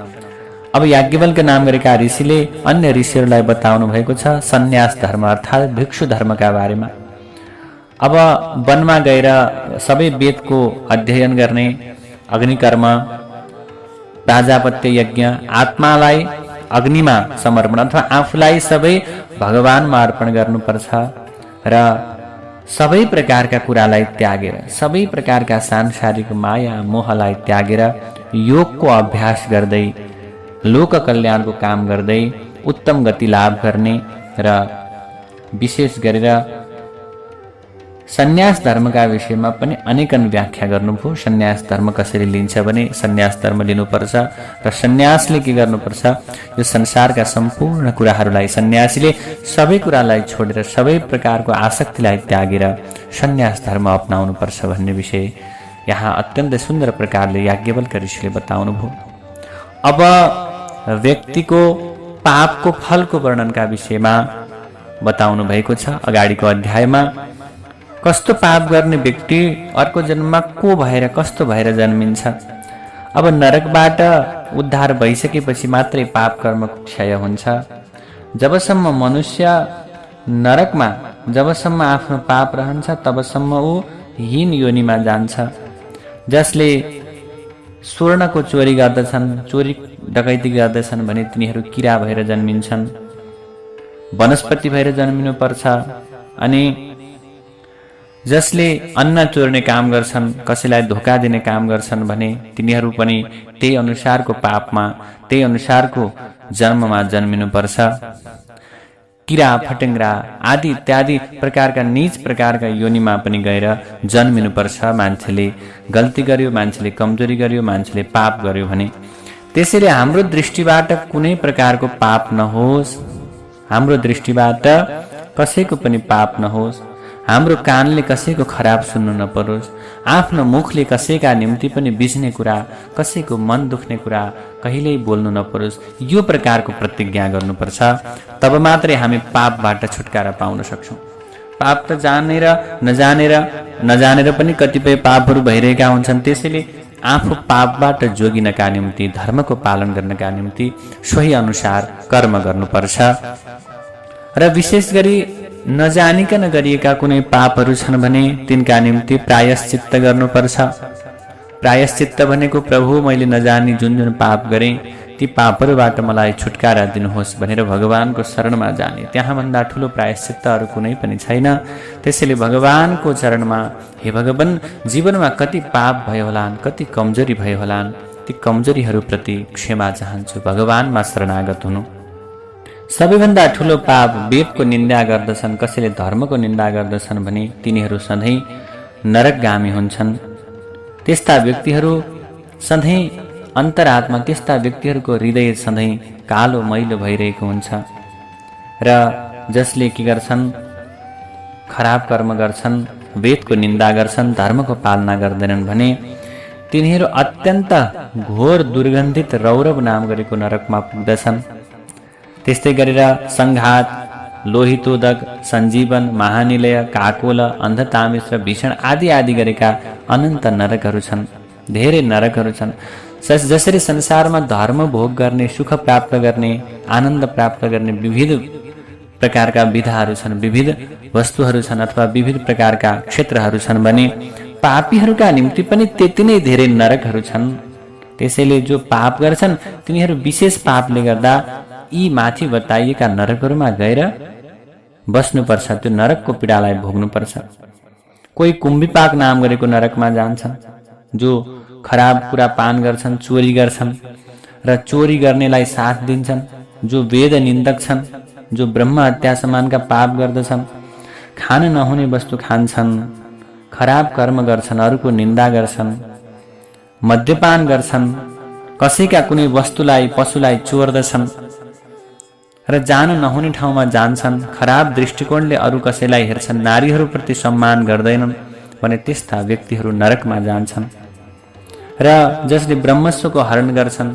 अब याज्ञवल्क्य नाम गरेका ऋषिले अन्य ऋषिहरूलाई बताउनु भएको छ सन्यास धर्म अर्थात् भिक्षु धर्मका बारेमा। अब वनमा गएर सबै वेदको अध्ययन गर्ने, अग्निकर्म, प्राजापत्य यज्ञ, आत्मालाई अग्निमा समर्पण अथवा आफूलाई सबै भगवानमा अर्पण गर्नुपर्छ र सबै प्रकारका कुरालाई त्यागेर, सबै प्रकारका सांसारिक माया मोहलाई त्यागेर योगको अभ्यास गर्दै, लोक कल्याणको काम गर्दै उत्तम गति लाभ गर्ने र विशेष गरेर सन्यास धर्मका विषयमा पनि अनेकन व्याख्या गर्नुभयो। सन्यास धर्म कसरी लिन्छ भने सन्यास धर्म लिनुपर्छ र सन्यासले के गर्नुपर्छ, यो संसारका सम्पूर्ण कुराहरूलाई सन्यासीले सबै कुरालाई छोडेर सबै प्रकारको आसक्तिलाई त्यागेर सन्यास धर्म अपनाउनुपर्छ भन्ने विषय यहाँ अत्यन्त सुन्दर प्रकारले याज्ञवल्क्य ऋषिले बताउनुभयो। अब व्यक्तिको पापको फलको वर्णनका विषयमा बताउनु भएको छ अगाडिको अध्यायमा। कस्तो पाप गर्ने व्यक्ति अर्को जन्ममा को भएर कस्तो भएर जन्मिन्छ। अब नरकबाट उद्धार भइसकेपछि मात्रै पाप कर्मको क्षय हुन्छ। जबसम्म मनुष्य नरकमा जबसम्म आफ्नो पाप रहन्छ तबसम्म ऊ हीन योनिमा जान्छ। जसले स्वर्णको चोरी गर्दछन्, चोरी डकैती गर्दछन् भने तिनीहरू किरा भएर जन्मिन्छन्, वनस्पति भएर जन्मिनु पर्छ। अनि जसले अन्न चोर्ने काम गर्छन्, कसैलाई धोका दिने काम गर्छन् भने तिनीहरू पनि त्यही अनुसारको पापमा, त्यही अनुसारको जन्ममा जन्मिनुपर्छ। किरा फटेङ्ग्रा आदि इत्यादि प्रकारका नीच प्रकारका योनिमा पनि गएर जन्मिनुपर्छ। मान्छेले गल्ती गर्यो, मान्छेले कमजोरी गर्यो, मान्छेले पाप गर्यो भने त्यसैले हाम्रो दृष्टिबाट कुनै प्रकारको पाप नहोस्, हाम्रो दृष्टिबाट कसैको पनि पाप नहोस्, हाम्रो कानले कसैको खराब सुन्नु नपरोस्, आफ्नो मुखले कसैका निम्ति पनि बिच्ने कुरा, कसैको मन दुख्ने कुरा कहिल्यै बोल्नु नपरोस्। यो प्रकारको प्रतिज्ञा गर्नुपर्छ। तब मात्रै हामी पापबाट छुटकारा पाउन सक्छौँ। पाप त नजानेर पनि कतिपय पापहरू भइरहेका हुन्छन्। त्यसैले आफू पापबाट जोगिनका निम्ति, धर्मको पालन गर्नका निम्ति सोही अनुसार कर्म गर्नुपर्छ। र विशेष गरी नजानिकन गरिएका कुनै पापहरू छन् भने तिनका निम्ति प्रायश्चित्त गर्नुपर्छ। प्रायश्चित्त भनेको प्रभु मैले नजानी जुन जुन पाप गरेँ ती पापहरूबाट मलाई छुटकारा दिनुहोस् भनेर भगवानको शरणमा जाने। त्यहाँभन्दा ठुलो प्रायश्चित्त अरू कुनै पनि छैन। त्यसैले भगवानको चरणमा, हे भगवान जीवनमा कति पाप भयो होलान्, कति कमजोरी भयो होलान्, ती कमजोरीहरूप्रति क्षमा चाहन्छु। भगवानमा शरणागत हुनु। सबैभन्दा ठुलो पाप वेदको निन्दा गर्दछन्, कसैले धर्मको निन्दा गर्दछन् भने तिनीहरू सधैँ नरकगामी हुन्छन्। त्यस्ता व्यक्तिहरू सधैँ अन्तरात्मा, त्यस्ता व्यक्तिहरूको हृदय सधैँ कालो मैलो भइरहेको हुन्छ। र जसले के गर्छन्, खराब कर्म गर्छन्, वेदको निन्दा गर्छन्, धर्मको पालना गर्दैनन् भने तिनीहरू अत्यन्त घोर दुर्गन्धित रौरव नाम गरेको नरकमा पुग्दछन्। त्यस्तै गरेर संघात, लोहितोदक, सञ्जीवन, महानिलय, काकोल, अन्धतामेश र भीषण आदि आदि गरेका अनन्त नरकहरू छन्, धेरै नरकहरू छन्। जसरी संसारमा धर्म भोग गर्ने, सुख प्राप्त गर्ने, आनन्द प्राप्त गर्ने विविध प्रकारका विधाहरू छन्, विविध वस्तुहरू छन् अथवा विविध प्रकारका क्षेत्रहरू छन् भने पापीहरूका निम्ति पनि त्यति नै धेरै नरकहरू छन्। त्यसैले जो पाप गर्छन् तिनीहरू विशेष पापले गर्दा यी माथि बताइएका नरकहरूमा गएर बस्नुपर्छ, त्यो नरकको पीडालाई भोग्नुपर्छ। कोही कुम्भिपाक नाम गरेको नरकमा जान्छन्, जो खराब कुरा पान गर्छन्, चोरी गर्छन् र चोरी गर्नेलाई साथ दिन्छन्, जो वेद निन्दक छन्, जो ब्रह्म हत्या समानका पाप गर्दछन्, खान नहुने वस्तु खान्छन्, खराब कर्म गर्छन्, अरूको निन्दा गर्छन्, मद्यपान गर्छन्, कसैका कुनै वस्तुलाई पशुलाई चोर्दछन् र जान नहुने ठाउँमा जान्छन्, खराब दृष्टिकोणले अरू कसैलाई हेर्छन्, नारीहरूप्रति सम्मान गर्दैनन् भने त्यस्ता व्यक्तिहरू नरकमा जान्छन्। र जसले ब्रह्मस्वको हरण गर्छन्,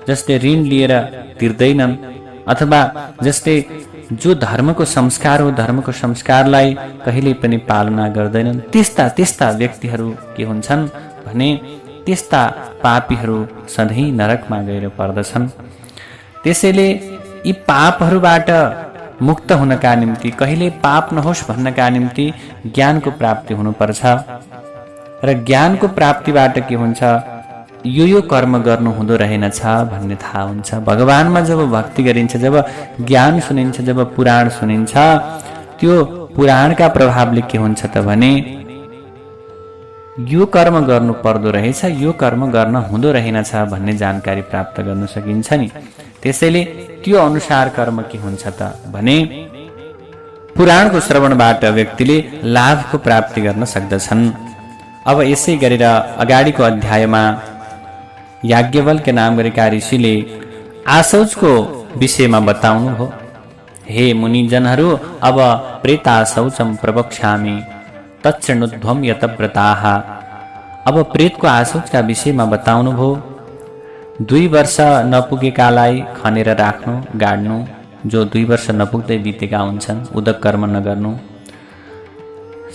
जसले ऋण लिएर तिर्दैनन् अथवा जसले जो धर्मको संस्कार हो, धर्मको संस्कारलाई कहिल्यै पनि पालना गर्दैनन्, त्यस्ता व्यक्तिहरू के हुन्छन् भने त्यस्ता पापीहरू सधैँ नरकमा गएर पर्दछन्। त्यसैले यी पापहरूबाट मुक्त हुनका निम्ति, कहिले पाप नहोस् भन्नका निम्ति ज्ञानको प्राप्ति हुनुपर्छ। र ज्ञानको प्राप्तिबाट के हुन्छ, यो कर्म गर्नु हुँदो रहेनछ भन्ने थाहा हुन्छ। भगवानमा जब भक्ति गरिन्छ, जब ज्ञान सुनिन्छ, जब पुराण सुनिन्छ, त्यो पुराणका प्रभावले के हुन्छ त भने यो कर्म गर्नु पर्दो रहेछ, यो कर्म गर्न हुँदो रहेनछ भन्ने जानकारी प्राप्त गर्न सकिन्छ नि। त्यसैले त्यो अनुसार कर्म के हुन्छ त भने पुराणको श्रवणबाट व्यक्तिले लाभको प्राप्ति गर्न सक्दछन्। अब यसै गरेर अगाडिको अध्यायमा याज्ञवल्क्य नाम गरेका ऋषिले आशौचको विषयमा बताउनु हो। हे मुनिजनहरू, अब प्रेताशौचम प्रवक्ष्यामि तच्छृणुध्वं यतव्रताः। अब प्रेतको आशौचका विषयमा बताउनु भो। 2 वर्ष नपुगेकालाई खनेर राख्नु, गाड्नु, जो 2 वर्ष नपुग्दै बितेका हुन्छन्, उदक कर्म नगर्नु,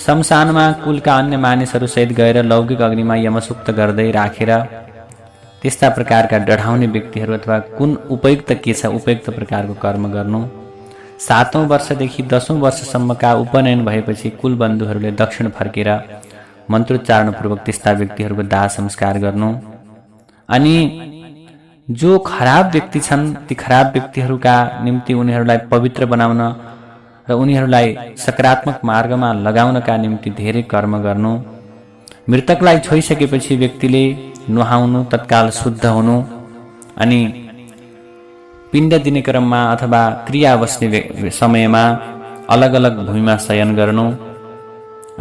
शमशानमा कुलका अन्य मानिसहरू सहित गएर लौकिक अग्निमा यमसूक्त गर्दै राखेर त्यस्ता प्रकारका डढाउने व्यक्तिहरू अथवा कुन उपयुक्त के छ उपयुक्त प्रकारको कर्म गर्नु। 7औं वर्षदेखि 10औं वर्षसम्मका उपनयन भएपछि कुलबन्धुहरूले दक्षिण फर्केर मन्त्रोच्चारणपूर्वक त्यस्ता व्यक्तिहरूको दाह संस्कार गर्नु। अनि जो खराब व्यक्ति छन् ती खराब व्यक्तिहरूका निम्ति उनीहरूलाई पवित्र बनाउन र उनीहरूलाई सकारात्मक मार्गमा लगाउनका निम्ति धेरै कर्म गर्नु। मृतकलाई छोइसकेपछि व्यक्तिले नुहाउनु, तत्काल शुद्ध हुनु, अनि पिण्ड दिने क्रममा अथवा क्रिया बस्ने समयमा अलग अलग भूमिमा शयन गर्नु,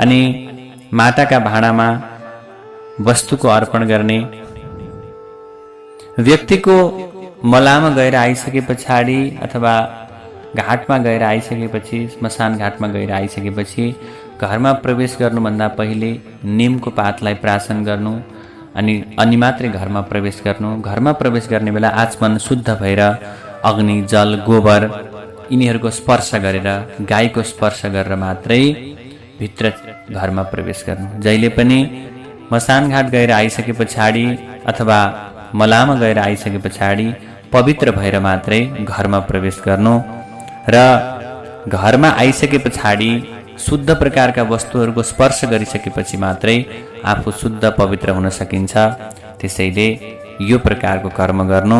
अनि माटाका भाँडामा वस्तुको अर्पण गर्ने। व्यक्तिको मलामा गएर आइसके पछाडि अथवा घाटमा गएर आइसकेपछि, श्मशान घाटमा गएर आइसकेपछि घरमा प्रवेश गर्नुभन्दा पहिले निमको पातलाई प्राशन गर्नु, अनि मात्रै घरमा प्रवेश गर्नु। घरमा प्रवेश गर्ने बेला आचमन शुद्ध भएर अग्नि, जल, गोबर यिनीहरूको स्पर्श गरेर, गाईको स्पर्श गरेर मात्रै भित्र घरमा प्रवेश गर्नु। जहिले पनि मसानघाट गएर आइसके पछाडि अथवा मलामा गएर आइसके पछाडि पवित्र भएर मात्रै घरमा प्रवेश गर्नु। र घरमा आइसके पछाडि शुद्ध प्रकारका वस्तुहरूको स्पर्श गरिसकेपछि मात्रै आफू शुद्ध पवित्र हुन सकिन्छ। त्यसैले यो प्रकारको कर्म गर्नु।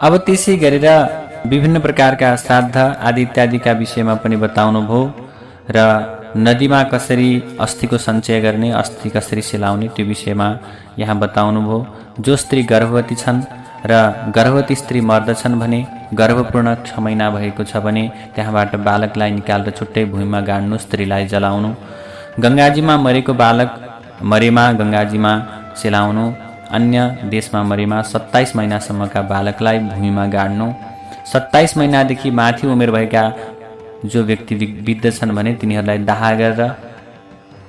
अब त्यसै गरेर विभिन्न प्रकारका श्राद्ध आदि इत्यादिका विषयमा पनि बताउनु भयो र नदीमा कसरी अस्थिको सञ्चय गर्ने, अस्थि कसरी सेलाउने त्यो विषयमा यहाँ बताउनु भयो। जो स्त्री गर्भवती छन् र गर्भवती स्त्री मर्दछन् भने गर्भपूर्ण 6 महिना भएको छ भने त्यहाँबाट बालकलाई निकालेर छुट्टै भूमिमा गाड्नु, स्त्रीलाई जलाउनु। गङ्गाजीमा मरेको बालक मरेमा गङ्गाजीमा सेलाउनु। अन्य देशमा मरेमा 27 महिनासम्मका बालकलाई भूमिमा गाड्नु। 27 महिनादेखि माथि उमेर भएका जो व्यक्ति बित्दछन् भने तिनीहरूलाई दाह गरेर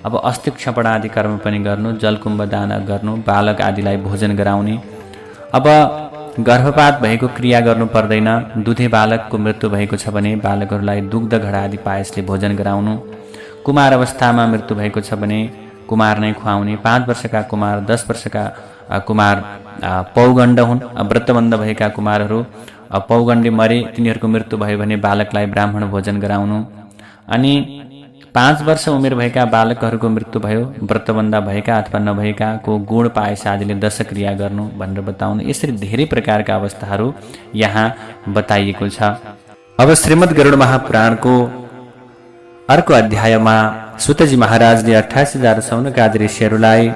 अब अस्तिक क्षपण आदि कर्म पनि गर्नु, जलकुम्भ दान गर्नु, बालक आदिलाई भोजन गराउने। अब गर्भपात भएको क्रिया गर्नु पर्दैन। दुधे बालकको मृत्यु भएको छ भने बालकहरूलाई दुग्ध घडा आदि पायसले भोजन गराउनु। कुमार अवस्थामा मृत्यु भएको छ भने कुमार नै खुवाउने। 5 वर्षका कुमार, 10 वर्षका कुमार पौगण्ड हुन्। व्रतबन्ध भएका कुमारहरू पौगण्डे मरे, तिनीहरूको मृत्यु भयो भने बालकलाई ब्राह्मण भोजन गराउनु। अनि 5 वर्ष उमेर भएका बालकहरूको मृत्यु भयो, व्रतबन्ध भएका अथवा नभएकाको गुण पायस आदिले दशक्रिया गर्नु भनेर बताउनु। यसरी धेरै प्रकारका अवस्थाहरू यहाँ बताइएको छ। अब श्रीमद् गरुड महापुराणको अर्को अध्यायमा सुतजी महाराजले 88,000 सौनकादि ऋषिहरूलाई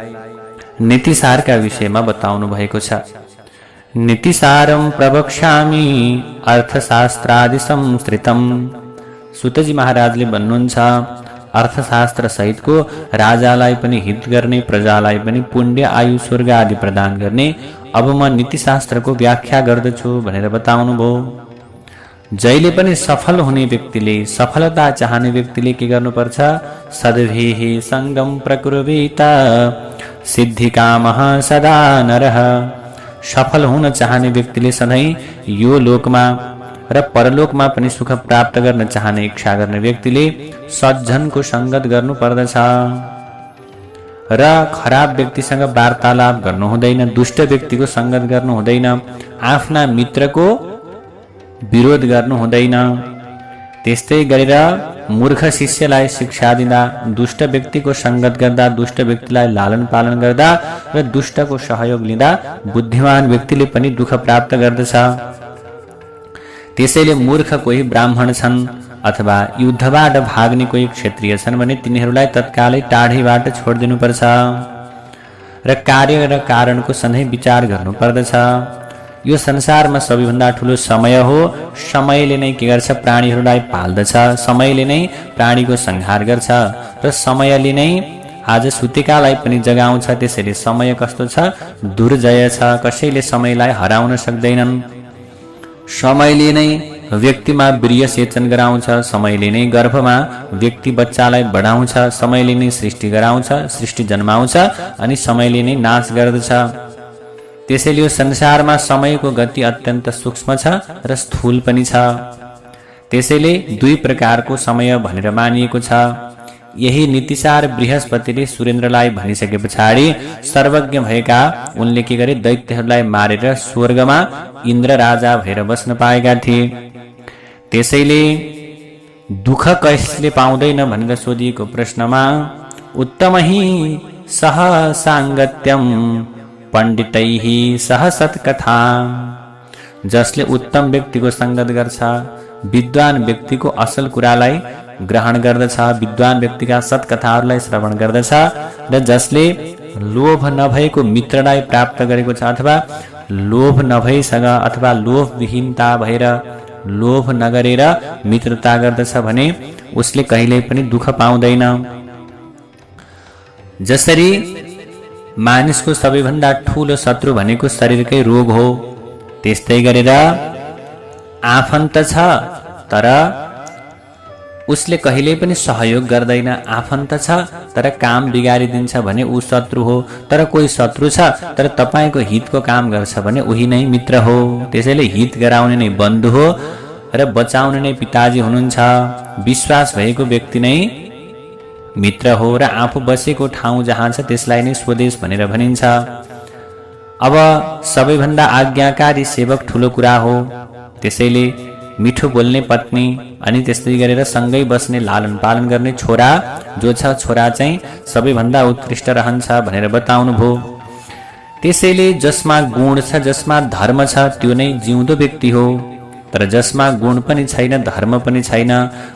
नीतिसारका विषयमा बताउनु भएको छ। नीतिसारं प्रवक्ष्यामि अर्थशास्त्रादि संस्कृतम। सुतजी महाराजले भन्नुहुन्छ, अर्थशास्त्र सहितको राजालाई पनि हित गर्ने, प्रजालाई पनि पुण्य, आयु, स्वर्ग आदि प्रदान गर्ने अब म नीतिशास्त्रको व्याख्या गर्दछु भनेर बताउनु भयो। जहिले पनि सफल हुने व्यक्तिले, सफलता चाहने व्यक्तिले के गर्नुपर्छ? सद्भिः सङ्गम प्रकुर्वीत सिद्धिकामः सदा नरः। सफल हुन चाहने व्यक्तिले सधैँ यो लोकमा र परलोकमा पनि सुख प्राप्त गर्न चाहने इच्छा गर्ने व्यक्तिले सज्जनको सङ्गत गर्नु पर्दछ र खराब व्यक्तिसँग वार्तालाप गर्नु हुँदैन, दुष्ट व्यक्तिको सङ्गत गर्नु हुँदैन, आफ्ना मित्रको विरोध गर्नु हुँदैन। त्यस्तै गरेर मूर्ख शिष्यलाई शिक्षा दिँदा, दुष्ट व्यक्तिको सङ्गत गर्दा, दुष्ट व्यक्तिलाई लालन पालन गर्दा र दुष्टको सहयोग लिँदा बुद्धिमान व्यक्तिले पनि दुःख प्राप्त गर्दछ। त्यसैले मूर्ख कोही ब्राह्मण छन् अथवा युद्धबाट भाग्ने कोही क्षत्रिय छन् भने तिनीहरूलाई तत्कालै टाढीबाट छोडिदिनुपर्छ र कार्य र कारणको सधैँ विचार गर्नु पर्दछ। यो संसारमा सबैभन्दा ठुलो समय हो। समयले नै के गर्छ? प्राणीहरूलाई पाल्दछ, समयले नै प्राणीको संहार गर्छ र समयले नै आज सुतेकालाई पनि जगाउँछ। त्यसैले समय कस्तो छ? दुर्जय छ। कसैले समयलाई हराउन सक्दैनन्। समयले नै व्यक्तिमा वीर्य सेचन गराउँछ, समयले नै गर्भमा व्यक्ति बच्चालाई बढाउँछ, समयले नै सृष्टि गराउँछ, सृष्टि जन्माउँछ अनि समयले नै नाश गर्दछ। त्यसैले यो संसारमा समयको गति अत्यन्त सूक्ष्म छ र स्थूल पनि छ। त्यसैले 2 प्रकारको समय भनेर मानिएको छ। यही नीतिसार बृहस्पतिले सुरेन्द्रलाई भनिसके पछाडि सर्वज्ञ भएका उनले के गरे? दैत्यहरूलाई मारेर स्वर्गमा इन्द्र राजा भएर बस्न पाएका थिए। त्यसैले दुःख कसले पाउँदैन भनेर सोधिएको प्रश्नमा उत्तमहि सह साङ्गत्यम पण्डितैः सह सत्कथा। जसले उत्तम व्यक्तिको सङ्गत गर्छ, विद्वान व्यक्तिको असल कुरालाई ग्रहण गर्दछ, विद्वान व्यक्तिका सत्कथाहरूलाई श्रवण गर्दछ र जसले लोभ नभएको मित्रलाई प्राप्त गरेको छ अथवा लोभ नभइसँग अथवा लोभविहीनता भएर लोभ नगरेर मित्रता गर्दछ भने उसले कहिल्यै पनि दुःख पाउँदैन। जसरी मानिसको सबैभन्दा ठूलो शत्रु भनेको शरीरकै रोग हो, त्यस्तै गरेर आफन्त छ तर उसले कहिल्यै पनि सहयोग गर्दैन। आफन्त छ तर काम बिगारिदिन्छ भने ऊ शत्रु हो। तर कोही शत्रु छ तर तपाईको हितको काम गर्छ भने उही नै मित्र हो। त्यसैले हित गराउने नै बन्धु हो र बचाउने नै पिताजी हुनुहुन्छ। विश्वास भएको व्यक्ति नै मित्र हो र आफू बसेको ठाउँ जहाँ छ त्यसलाई नै स्वदेश भनेर भनिन्छ। अब सबैभन्दा आज्ञाकारी सेवक ठूलो कुरा हो। त्यसैले मिठो बोल्ने पत्नी अनि त्यस्तै गरेर सँगै बस्ने लालन पालन गर्ने छोरा जो छ, छोरा चाहिँ सबैभन्दा उत्कृष्ट रहन्छ भनेर बताउनु भयो। त्यसैले जसमा गुण छ, जसमा धर्म छ त्यो नै जिउँदो व्यक्ति हो। तर जसमा गुण पनि छैन, धर्म पनि छैन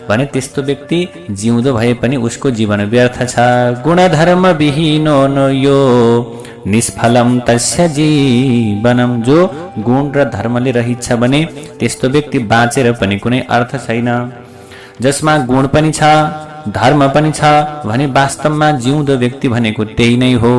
भने त्यस्तो व्यक्ति जिउँदो भए पनि उसको जीवन व्यर्थ छ। गुण धर्म विहीनो न यो निष्फलम तस्य जीवनम। जो गुण र धर्मले रहित छ भने त्यस्तो व्यक्ति बाँचेर पनि कुनै अर्थ छैन। जसमा गुण पनि छ, धर्म पनि छ भने वास्तवमा जिउँदो व्यक्ति भनेको त्यही नै हो।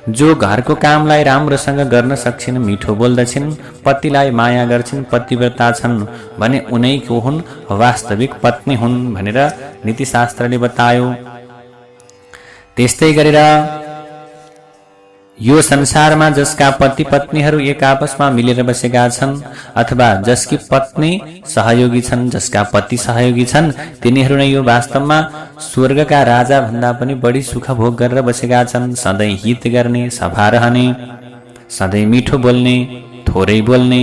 जो घरको कामलाई राम्रोसँग गर्न सक्छिन्, मिठो बोल्दछिन्, पतिलाई माया गर्छिन्, पतिव्रता छन् भने उनैको हुन् वास्तविक पत्नी हुन् भनेर नीतिशास्त्रले बतायो। त्यस्तै गरेर यो संसारमा जसका पति पत्नीहरू एक आपसमा मिलेर बसेका छन् अथवा जसकी पत्नी सहयोगी छन्, जसका पति सहयोगी छन्, तिनीहरू नै यो वास्तवमा स्वर्गका राजा भन्दा पनि बढी सुख भोग गरेर बसेका छन्। सधैँ हित गर्ने, सभा रहने, सधैँ मिठो बोल्ने, थोरै बोल्ने,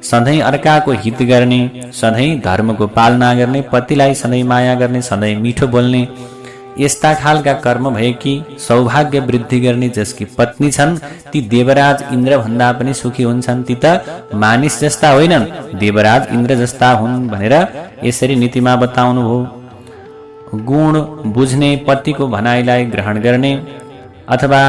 सधैँ अर्काको हित गर्ने, सधैँ धर्मको पालना गर्ने, पतिलाई सधैँ माया गर्ने, सधैँ मिठो बोल्ने, यस्ता खालका कर्म भएकी सौभाग्य वृद्धि गर्ने जसकी पत्नी छन् ती देवराज इन्द्र भन्दा पनि सुखी हुन्छन्। ती त मानिस जस्ता होइनन्, देवराज इन्द्र जस्ता हुन् भनेर यसरी नीतिमा बताउनु भयो। गुण बुझ्ने, पतिको भनाइलाई ग्रहण गर्ने अथवा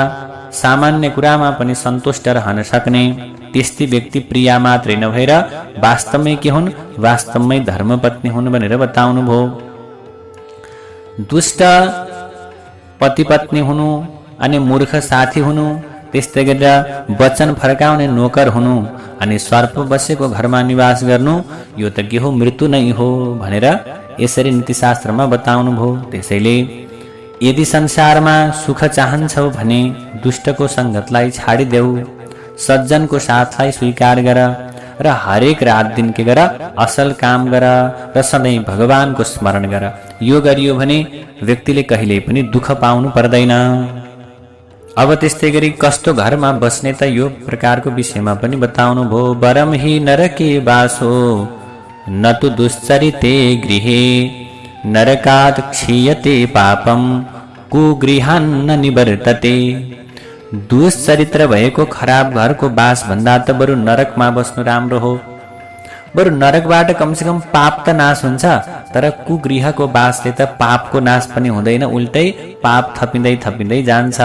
सामान्य कुरामा पनि सन्तुष्ट रहन सक्ने त्यस्ती व्यक्ति प्रिया मात्रै नभएर वास्तवमै के हुन्, वास्तवमै धर्मपत्नी हुन् भनेर बताउनु भयो। दुष्ट पति पत्नी हुनु अनि मूर्ख साथी हुनु, त्यस्तै गरेर वचन फर्काउने नोकर हुनु अनि सर्प बसेको घरमा निवास गर्नु, यो त के हो, मृत्यु नै हो भनेर यसरी नीतिशास्त्रमा बताउनु भयो। त्यसैले यदि संसारमा सुख चाहन्छौ भने दुष्टको सङ्गतलाई छाडिदेऊ, सज्जनको साथलाई स्वीकार गर र हरेक रात दिन के गर, असल काम गर र सधैँ भगवानको स्मरण गर। यो गरियो भने व्यक्तिले कहिल्यै पनि दुःख पाउनु पर्दैन। अब त्यस्तै गरी कस्तो घरमा बस्ने त यो प्रकारको विषयमा पनि बताउनु भयो। वरम हि नरके वासो न तु दुश्चरिते गृहे, नरकात् क्षीयते पापम कुगृहान्न निवर्तते। दुश्चरित्र भएको खराब घरको बास भन्दा त बरु नरकमा बस्नु राम्रो हो। बरु नरकबाट कमसेकम पाप त नाश हुन्छ, तर कुगृहको बासले त पापको नाश पनि हुँदैन, उल्टै पाप थपिँदै थपिँदै जान्छ।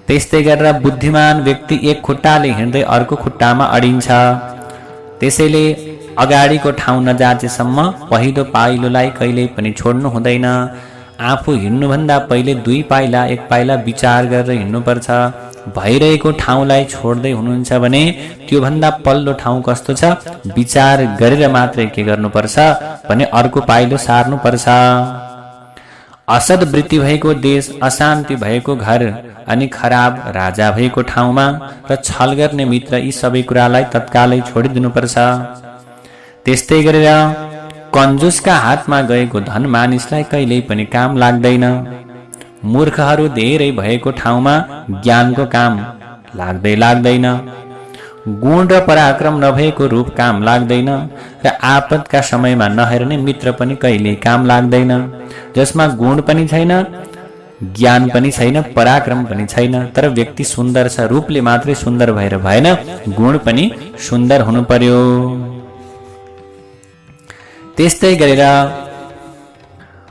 त्यस्तै गरेर बुद्धिमान व्यक्ति एक खुट्टाले हिँड्दै अर्को खुट्टामा अडिन्छ। त्यसैले अगाडिको ठाउँ नजाचेसम्म पहिलो पाइलोलाई कहिल्यै पनि छोड्नु हुँदैन। आफू हिँड्नुभन्दा पहिले 2 पाइला 1 पाइला विचार गरेर हिँड्नुपर्छ। भइरहेको ठाउँलाई छोड्दै हुनुहुन्छ भने त्योभन्दा पल्लो ठाउँ कस्तो छ विचार गरेर मात्रै के गर्नुपर्छ भने अर्को पाइलो सार्नुपर्छ। असद वृत्ति भएको देश, अशान्ति भएको घर अनि खराब राजा भएको ठाउँमा र छल गर्ने मित्र, यी सबै कुरालाई तत्कालै छोडिदिनुपर्छ। त्यस्तै गरेर कन्जुसका हातमा गएको धन मानिसलाई कहिल्यै पनि काम लाग्दैन। मूर्खहरू धेरै भएको ठाउँमा ज्ञानको काम लाग्दैन। गुण र पराक्रम नभएको रूप काम लाग्दैन र आपतका समयमा नहेर्ने मित्र पनि कहिल्यै काम लाग्दैन। जसमा गुण पनि छैन, ज्ञान पनि छैन, पराक्रम पनि छैन, तर व्यक्ति सुन्दर छ, रूपले मात्रै सुन्दर भएर भएन, गुण पनि सुन्दर हुनु पर्यो। त्यस्तै गरेर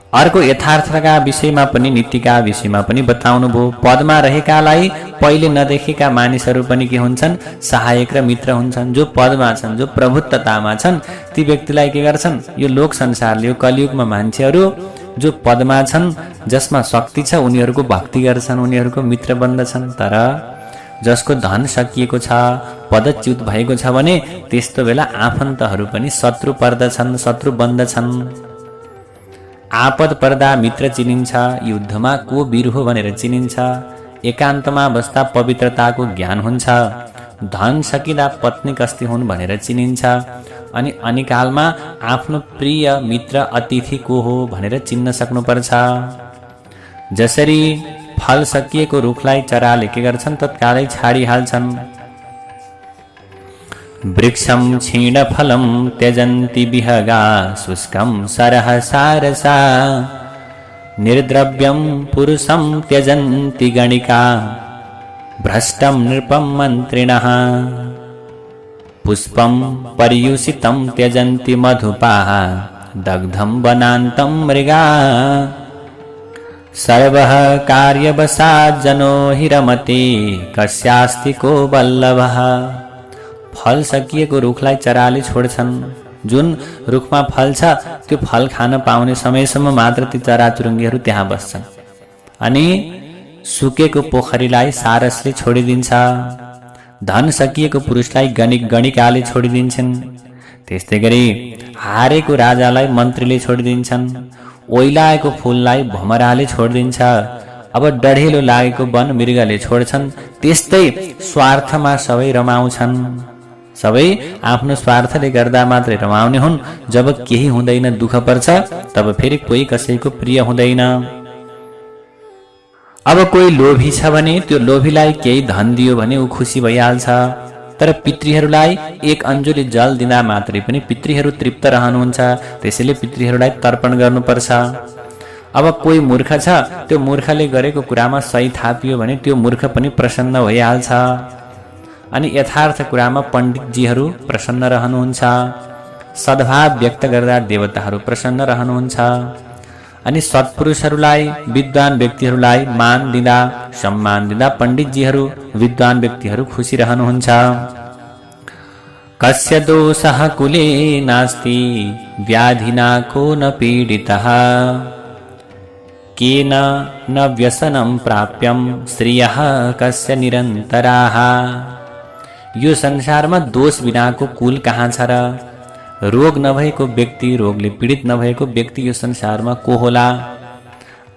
अर्को यथार्थका विषयमा पनि, नीतिका विषयमा पनि बताउनु भयो। पदमा रहेकालाई पहिले नदेखेका मानिसहरू पनि के हुन्छन्, सहायक र मित्र हुन्छन्। जो पदमा छन्, जो प्रभुत्वतामा छन्, ती व्यक्तिलाई के गर्छन्, यो लोक संसारले, यो कलियुगमा मान्छेहरू जो पदमा छन्, जसमा शक्ति छ, उनीहरूको भक्ति गर्छन्, उनीहरूको मित्र बन्दछन्। तर जसको धन सकिएको छ, पदच्युत भएको छ भने त्यस्तो बेला आफन्तहरू पनि शत्रु पर्दछन्, शत्रु बन्दछन्। आपद पर्दा मित्र चिनिन्छ, युद्धमा को वीर हो भनेर चिनिन्छ, एकान्तमा बस्दा पवित्रताको ज्ञान हुन्छ, धन सकिँदा पत्नी कस्ती हुन् भनेर चिनिन्छ, अनि अनिकालमा आफ्नो प्रिय मित्र अतिथि को हो भनेर चिन्न सक्नुपर्छ। जसरी फल सकिएको रुखलाई चराले के गर्छन्, तत्कालै छाडिहाल्छन्। वृक्षं क्षीणफलं त्यजन्ति विहगा शुष्कं सरः सारसा, निर्द्रव्यं पुरुषं त्यजन्ति गणिका, भ्रष्टं नृपं मन्त्रिणः, पुष्पं पर्युषितं त्यजन्ति मधुपाः, दग्धं वनान्तं मृगा, सर्वः कार्यवशात् जनो हि रमते, कस्यास्ति को वल्लभः। फल सकिएको रुखलाई चराले छोड्छन्। जुन रुखमा फल छ त्यो फल खान पाउने समयसम्म मात्र ती चराचुरुङ्गीहरू त्यहाँ बस्छन्। अनि सुकेको पोखरीलाई सारसले छोडिदिन्छ। धन सकिएको पुरुषलाई गणिकाले छोडिदिन्छन्। त्यस्तै गरी हारेको राजालाई मन्त्रीले छोडिदिन्छन्। ओइलाएको फूललाई भमराले छोडिदिन्छ। अब डढेलो लागेको वन मृगले छोड्छन्। त्यस्तै स्वार्थमा सबै रमाउँछन्। सबै आफ्नो स्वार्थले गर्दा मात्रै रमाउने हुन्। जब केही हुँदैन, दुःख पर्छ, तब फेरि कोही कसैको प्रिय हुँदैन। अब कोही लोभी छ भने त्यो लोभीलाई केही धन दियो भने ऊ खुसी भइहाल्छ। तर पितृहरूलाई एक अन्जुली जल दिँदा मात्रै पनि पितृहरू तृप्त रहनुहुन्छ। त्यसैले पितृहरूलाई तर्पण गर्नुपर्छ। अब कोही मूर्ख छ, त्यो मूर्खले गरेको कुरामा सही थापियो भने त्यो मूर्ख पनि प्रसन्न भइहाल्छ। अनि यथार्थ कुरामा पण्डितजीहरू प्रसन्न रहनुहुन्छ। सद्भाव व्यक्त गर्दा देवताहरू प्रसन्न रहनुहुन्छ। अनि सत्पुरुषहरूलाई, विद्वान व्यक्तिहरूलाई मान दिँदा, सम्मान दिँदा पण्डितजीहरू, विद्वान व्यक्तिहरू खुसी रहनुहुन्छ। कस्य दोषः कुले नास्ति व्याधिना को न पीडितः केन न व्यसनं प्राप्यं श्रियः कस्य निरन्तराः। यो संसारमा दोष बिनाको कुल कहाँ छ र? रोग नभएको व्यक्ति, रोगले पीडित नभएको व्यक्ति यो संसारमा को होला?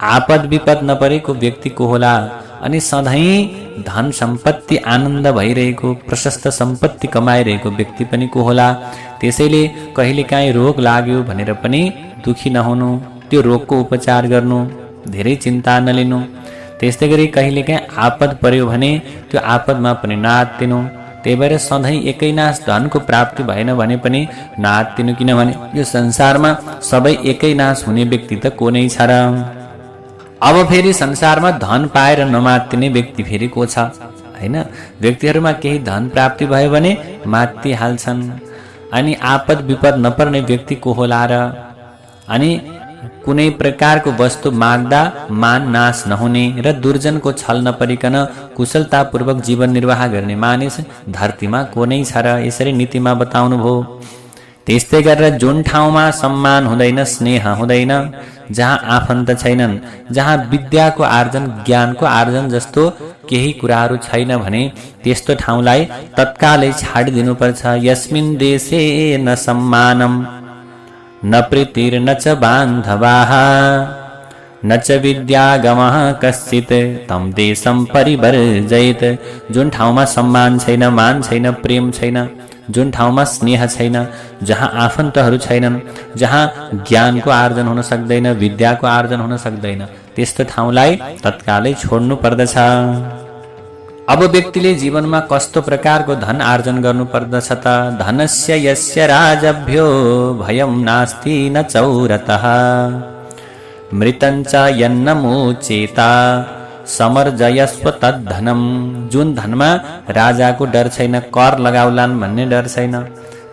आपद विपद नपरेको व्यक्ति को होला? अनि सधैँ धन सम्पत्ति आनन्द भइरहेको, प्रशस्त सम्पत्ति कमाइरहेको व्यक्ति पनि को होला? त्यसैले कहिलेकाहीँ रोग लाग्यो भनेर पनि दुखी नहुनु, त्यो रोगको उपचार गर्नु, धेरै चिन्ता नलिनु। त्यस्तै गरी कहिलेकाहीँ आपद पर्यो भने त्यो आपदमा पनि नआत्तिनु। त्यही भएर सधैँ एकैनास धनको प्राप्ति भएन भने पनि नआत्तिनु, किनभने यो संसारमा सबै एकैनास हुने व्यक्ति त को नै छ र? अब फेरि संसारमा धन पाएर नमात्तिने व्यक्ति फेरि को छ? हैन, व्यक्तिहरूमा केही धन प्राप्ति भयो भने मात्तिहाल्छन्। अनि आपद विपद नपर्ने व्यक्ति को होला र? अनि कुनै प्रकारको वस्तु माग्दा मान नाश नहुने र दुर्जनको छल नपरिकन कुशलतापूर्वक जीवन निर्वाह गर्ने मानिस धरतीमा को नै छ र? यसरी नीतिमा बताउनु भयो। त्यस्तै गरेर जुन ठाउँमा सम्मान हुँदैन, स्नेह हुँदैन, जहाँ आफन्त छैनन्, जहाँ विद्याको आर्जन, ज्ञानको आर्जन जस्तो केही कुराहरू छैन भने त्यस्तो ठाउँलाई तत्कालै छाडिदिनुपर्छ। यस्मिन् देशे न सम्मानम न प्रीतिर्न च बान्धवाः न च विद्यागमः कश्चित् तं देशं परिवर्जयेत्। जुन ठाउँमा सम्मान छैन, मान छैन, प्रेम छैन, जुन ठाउँमा स्नेह छैन, जहाँ आफन्तहरू छैनन्, जहाँ ज्ञानको आर्जन हुन सक्दैन, विद्याको आर्जन हुन सक्दैन, त्यस्तो ठाउँलाई तत्कालै छोड्नु पर्दछ। अब व्यक्तिले जीवनमा कस्तो प्रकारको धन आर्जन गर्नु पर्दछ त? धनस्य यस्य राजभ्यो भयं नास्ति न चौरतः मृतञ्च यन्नमुचेता समर्जयस्व तद्धनम। जुन धनमा राजाको डर छैन, कर लगाउलान् भन्ने डर छैन,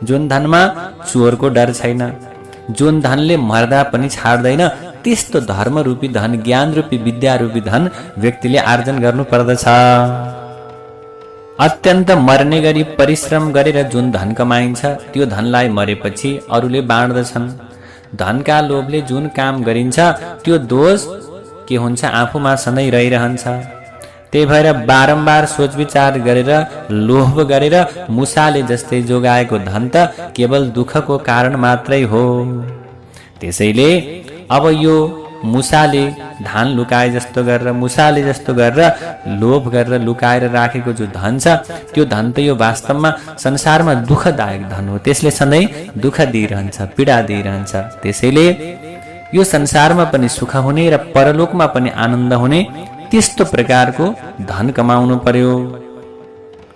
जुन धनमा चोरको डर छैन, जुन धनले मर्दा पनि छाड्दैन, त्यस्तो धर्म रूपी धन, ज्ञान रूपी, विद्या रूपी धन व्यक्तिले आर्जन गर्नु पर्दछ। अत्यन्त मर्ने गरी परिश्रम गरेर जुन धन कमाइन्छ त्यो धनलाई मरेपछि अरूले बाँड्दछन्। धनका लोभले जुन काम गरिन्छ त्यो दोष के हुन्छ? आफूमा सधैँ रहिरहन्छ। त्यही भएर बारम्बार सोच विचार गरेर, लोभ गरेर मुसाले जस्तै जोगाएको धन त केवल दुःखको कारण मात्रै हो। त्यसैले अब यो मुसाले धान लुकाए जस्तो गरेर, मुसाले जस्तो गरेर लोभ गरेर लुकाएर राखेको जो धन छ त्यो धन त यो वास्तवमा संसारमा दुःखदायक धन हो। त्यसले सधैँ दुःख दिइरहन्छ, पीडा दिइरहन्छ। त्यसैले यो संसारमा पनि सुख हुने र परलोकमा पनि आनन्द हुने त्यस्तो प्रकारको धन कमाउनु पर्यो।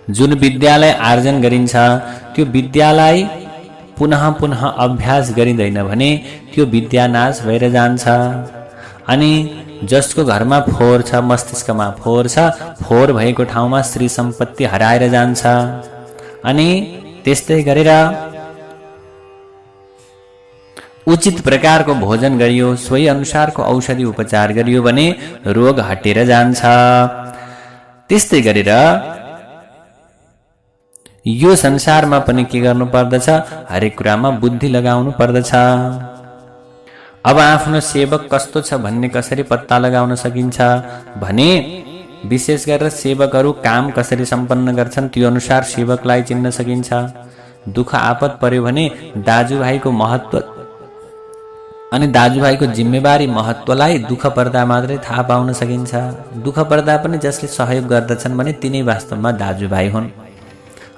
जुन विद्यालाई आर्जन गरिन्छ त्यो विद्यालाई पुनः पुनः अभ्यास गरिँदैन भने त्यो विद्या नाश भएर जान्छ। अनि जसको घरमा फोहोर छ, मस्तिष्कमा फोहोर छ, फोहोर भएको ठाउँमा श्री सम्पत्ति हराएर जान्छ। अनि त्यस्तै गरेर उचित प्रकारको भोजन गरियो, सोही अनुसारको औषधि उपचार गरियो भने रोग हटेर जान्छ। त्यस्तै गरेर यो संसारमा पनि के गर्नु पर्दछ? हरेक कुरामा बुद्धि लगाउनु पर्दछ। अब आफ्नो सेवक कस्तो छ भन्ने कसरी पत्ता लगाउन सकिन्छ भने विशेष गरेर सेवकहरू काम कसरी सम्पन्न गर्छन् त्यो अनुसार सेवकलाई चिन्न सकिन्छ। दुःख आपद पर्यो भने दाजुभाइको महत्त्व अनि दाजुभाइको जिम्मेवारी महत्त्वलाई दुःख पर्दा मात्रै थाहा पाउन सकिन्छ। दुःख पर्दा पनि जसले सहयोग गर्दछन् भने तिनै वास्तवमा दाजुभाइ हुन्,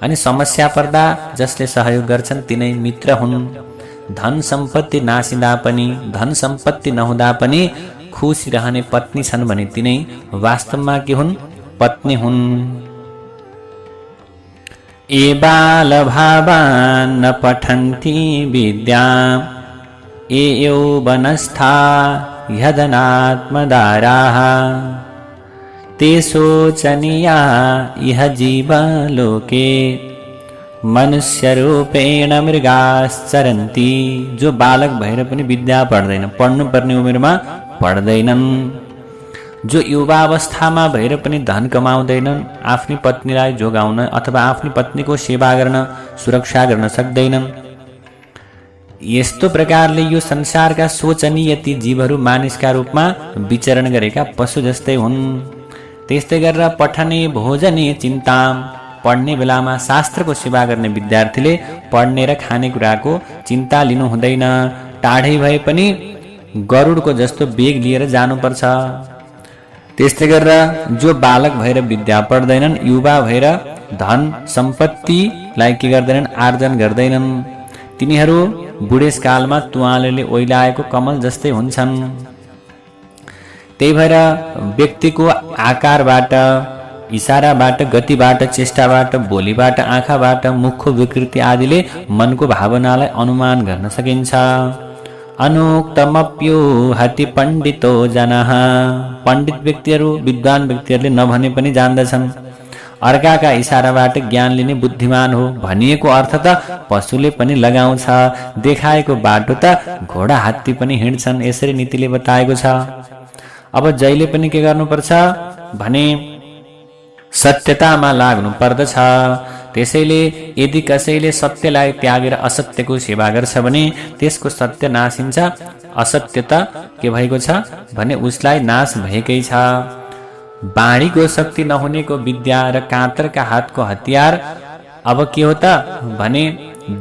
अनि समस्या पर्दा जसले सहयोग गर्छन् तिनै मित्र हुन्। धन सम्पत्ति नासिँदा पनि, धन सम्पत्ति नहुँदा पनि खुसी रहने पत्नी छन् भने तिनै वास्तवमा के हुन्? पत्नी हुन्। ए बाल भावान् न पठन्ति विद्याम् ए यौवनस्था ह्यदनात्मदाराः ते शोचनीया इह जीवलोके मनुष्यरूपेण मृगाश्चरन्ति। जो बालक भएर पनि विद्या पढ्दैन, पढ्नुपर्ने उमेरमा पढ्दैनन्, जो युवावस्थामा भएर पनि धन कमाउँदैनन्, आफ्नी पत्नीलाई जोगाउन अथवा आफ्नी पत्नीको सेवा गर्न, सुरक्षा गर्न सक्दैनन्, यस्तो प्रकारले यो संसारका शोचनीय ती जीवहरू मानिसका रूपमा विचरण गरेका पशु जस्तै हुन्। त्यस्तै गरेर पठने भोजने चिन्ताम, पढ्ने बेलामा शास्त्रको सेवा गर्ने विद्यार्थीले पढ्ने र खानेकुराको चिन्ता लिनु हुँदैन। टाढै भए पनि गरुडको जस्तो बेग लिएर जानुपर्छ। त्यस्तै गरेर जो बालक भएर विद्या पढ्दैनन्, युवा भएर धन सम्पत्तिलाई के गर्दैनन्? आर्जन गर्दैनन्, तिनीहरू बुढेसकालमा तुवालेले ओइलाएको कमल जस्तै हुन्छन्। त्यही भएर व्यक्तिको आकारबाट, इशाराबाट, गतिबाट, चेष्टाबाट, बोलीबाट, आँखाबाट, मुखको विकृति आदिले मनको भावनालाई अनुमान गर्न सकिन्छ। अनुक्तमप्यो हति पण्डितो जनः, पण्डित व्यक्तिहरू, विद्वान व्यक्तिहरूले नभने पनि जान्दछन्। अर्काका इशाराबाट ज्ञान लिने बुद्धिमान हो भनिएको अर्थ त पशुले पनि लगाउँछ। देखाएको बाटो त घोडा हात्ती पनि हिँड्छन्, यसरी नीतिले बताएको छ। अब जहिले पनि के गर्नुपर्छ भने सत्यतामा लाग्नु पर्दछ। त्यसैले यदि कसैले सत्यलाई त्यागेर असत्यको सेवा गर्छ भने त्यसको सत्य नासिन्छ, असत्य त के भएको छ भने उसलाई नाश भएकै छ। बाणीको शक्ति नहुनेको विद्या र काँतरका हातको हतियार अब के हो त भने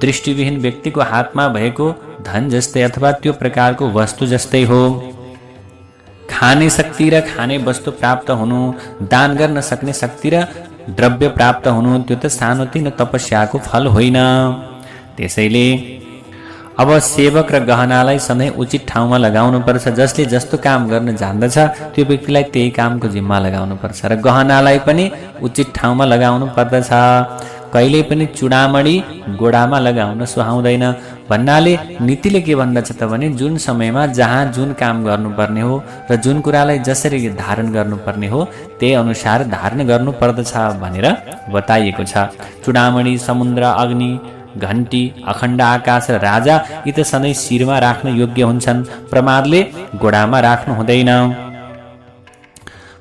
दृष्टिविहीन व्यक्तिको हातमा भएको धन जस्तै अथवा त्यो प्रकारको वस्तु जस्तै हो। खाने शक्ति र खाने वस्तु प्राप्त हुनु, दान गर्न सक्ने शक्ति र द्रव्य प्राप्त हुनु, त्यो त सानोतिनो तपस्याको फल होइन। त्यसैले अब सेवक र गहनालाई सधैँ उचित ठाउँमा लगाउनु पर्छ। जसले जस्तो काम गर्न जान्दछ त्यो व्यक्तिलाई त्यही कामको जिम्मा लगाउनु पर्छ र गहनालाई पनि उचित ठाउँमा लगाउनु पर्दछ। कहिल्यै पनि चुडामणी गोडामा लगाउन सुहाउँदैन भन्नाले नीतिले के भन्दछ त भने जुन समयमा जहाँ जुन काम गर्नुपर्ने हो र जुन कुरालाई जसरी धारण गर्नुपर्ने हो त्यही अनुसार धारण गर्नु पर्दछ भनेर बताइएको छ। चुडामणी, समुद्र, अग्नि, घण्टी, अखण्ड आकाश र राजा यी त सधैँ शिरमा राख्न योग्य हुन्छन्, प्रमादले गोडामा राख्नु हुँदैन।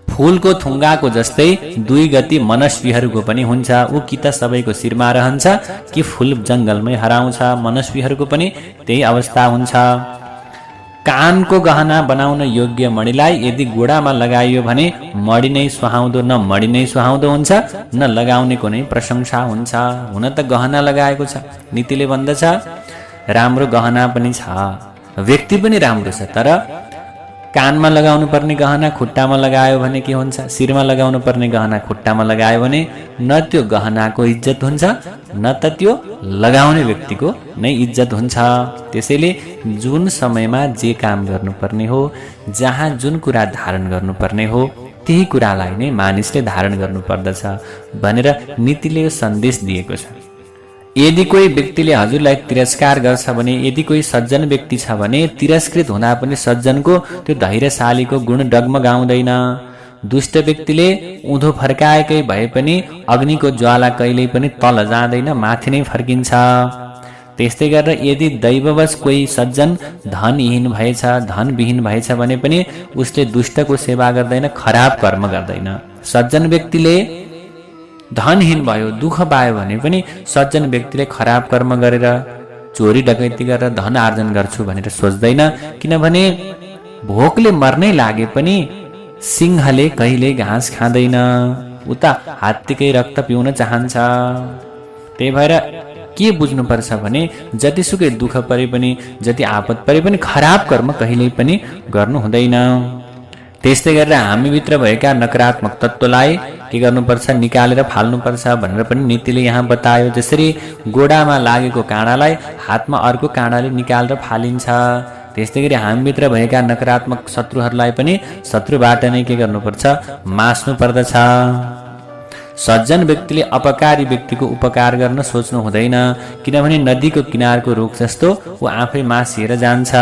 फूलको थुङ्गाको जस्तै दुई गति मनस्वीहरूको पनि हुन्छ। ऊ कि त सबैको शिरमा रहन्छ कि फूल जङ्गलमै हराउँछ। मनस्वीहरूको पनि त्यही अवस्था हुन्छ। कानको गहना बनाउन योग्य मणिलाई यदि गोडामा लगाइयो भने मणि नै सुहाउँदो, न मणि नै सुहाउँदो हुन्छ न लगाउनेको नै प्रशंसा हुन्छ। हुन त गहना लगाएको छ, नीतिले भन्दछ राम्रो गहना पनि छ, व्यक्ति पनि राम्रो छ, तर कानमा लगाउनु पर्ने गहना खुट्टामा लगायो भने के हुन्छ? शिरमा लगाउनु पर्ने गहना खुट्टामा लगायो भने न त्यो गहनाको इज्जत हुन्छ न त त्यो लगाउने व्यक्तिको नै इज्जत हुन्छ। त्यसैले जुन समयमा जे काम गर्नुपर्ने हो, जहाँ जुन कुरा धारण गर्नुपर्ने हो त्यही कुरालाई नै मानिसले धारण गर्नुपर्दछ भनेर नीतिले यो सन्देश दिएको छ। यदि कोही व्यक्तिले हजुरलाई तिरस्कार गर्छ भने, यदि कोही सज्जन व्यक्ति छ भने तिरस्कृत हुँदा पनि सज्जनको त्यो धैर्यशालीको गुण डगमगाउँदैन। दुष्ट व्यक्तिले उँधो फर्काएकै भए पनि अग्निको ज्वाला कहिल्यै पनि तल जाँदैन, माथि नै फर्किन्छ। त्यस्तै गरेर यदि दैववश कोही सज्जन धनहीन भएछ, धनविहीन भएछ भने पनि उसले दुष्टको सेवा गर्दैन, खराब कर्म गर्दैन। सज्जन व्यक्तिले धनहीन भयो, दुःख पायो भने पनि सज्जन व्यक्तिले खराब कर्म गरेर, चोरी डकैती गरेर धन आर्जन गर्छु भनेर सोच्दैन। किनभने भोकले मर्नै लागे पनि सिंहले कहिले घाँस खाँदैन, उता हात्तीकै रक्त पिउन चाहन्छ। त्यही भएर के बुझ्नुपर्छ भने जतिसुकै दुःख परे पनि, जति आपत परे पनि खराब कर्म कहिल्यै पनि गर्नु हुँदैन। त्यस्तै गरेर हामीभित्र भएका नकारात्मक तत्त्वलाई के गर्नुपर्छ, निकालेर फाल्नुपर्छ भनेर पनि नीतिले यहाँ बतायो। जसरी गोडामा लागेको काँडालाई हातमा अर्को काँडाले निकालेर फालिन्छ, त्यस्तै गरी हामीभित्र भएका नकारात्मक शत्रुहरूलाई पनि शत्रुबाट नै के गर्नुपर्छ, मास्नु पर्दछ। सज्जन व्यक्तिले अपकारी व्यक्तिको उपकार गर्न सोच्नु हुँदैन, किनभने नदीको किनारको रुख जस्तो ऊ आफै मासिएर जान्छ।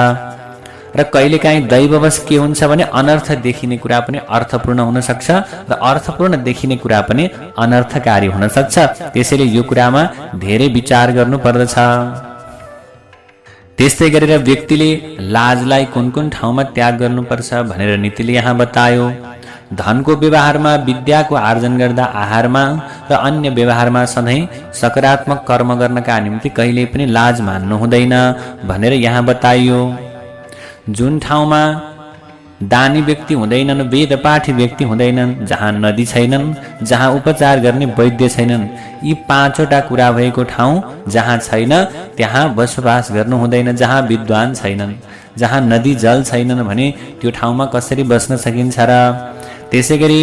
र कहिलेकाहीँ दैववश के हुन्छ भने अनर्थ देखिने कुरा पनि अर्थपूर्ण हुन सक्छ र अर्थपूर्ण देखिने कुरा पनि अनर्थकारी हुन सक्छ। त्यसैले यो कुरामा धेरै विचार गर्नु पर्दछ। त्यस्तै गरेर व्यक्तिले लाजलाई कुन कुन ठाउँमा त्याग गर्नुपर्छ भनेर नीतिले यहाँ बतायो। धनको व्यवहारमा, विद्याको आर्जन गर्दा आहारमा र अन्य व्यवहारमा सधैँ सकारात्मक कर्म गर्नका निम्ति कहिल्यै पनि लाज मान्नु हुँदैन भनेर यहाँ बताइयो। जुन ठाउँमा दानी व्यक्ति हुँदैनन्, वेदपाठी व्यक्ति हुँदैनन्, जहाँ नदी छैनन्, जहाँ उपचार गर्ने वैद्य छैनन्, यी पाँचवटा कुरा भएको ठाउँ जहाँ छैन त्यहाँ बसोबास गर्नु हुँदैन। जहाँ विद्वान छैनन्, जहाँ नदी जल छैनन् भने त्यो ठाउँमा कसरी बस्न सकिन्छ र? त्यसै गरी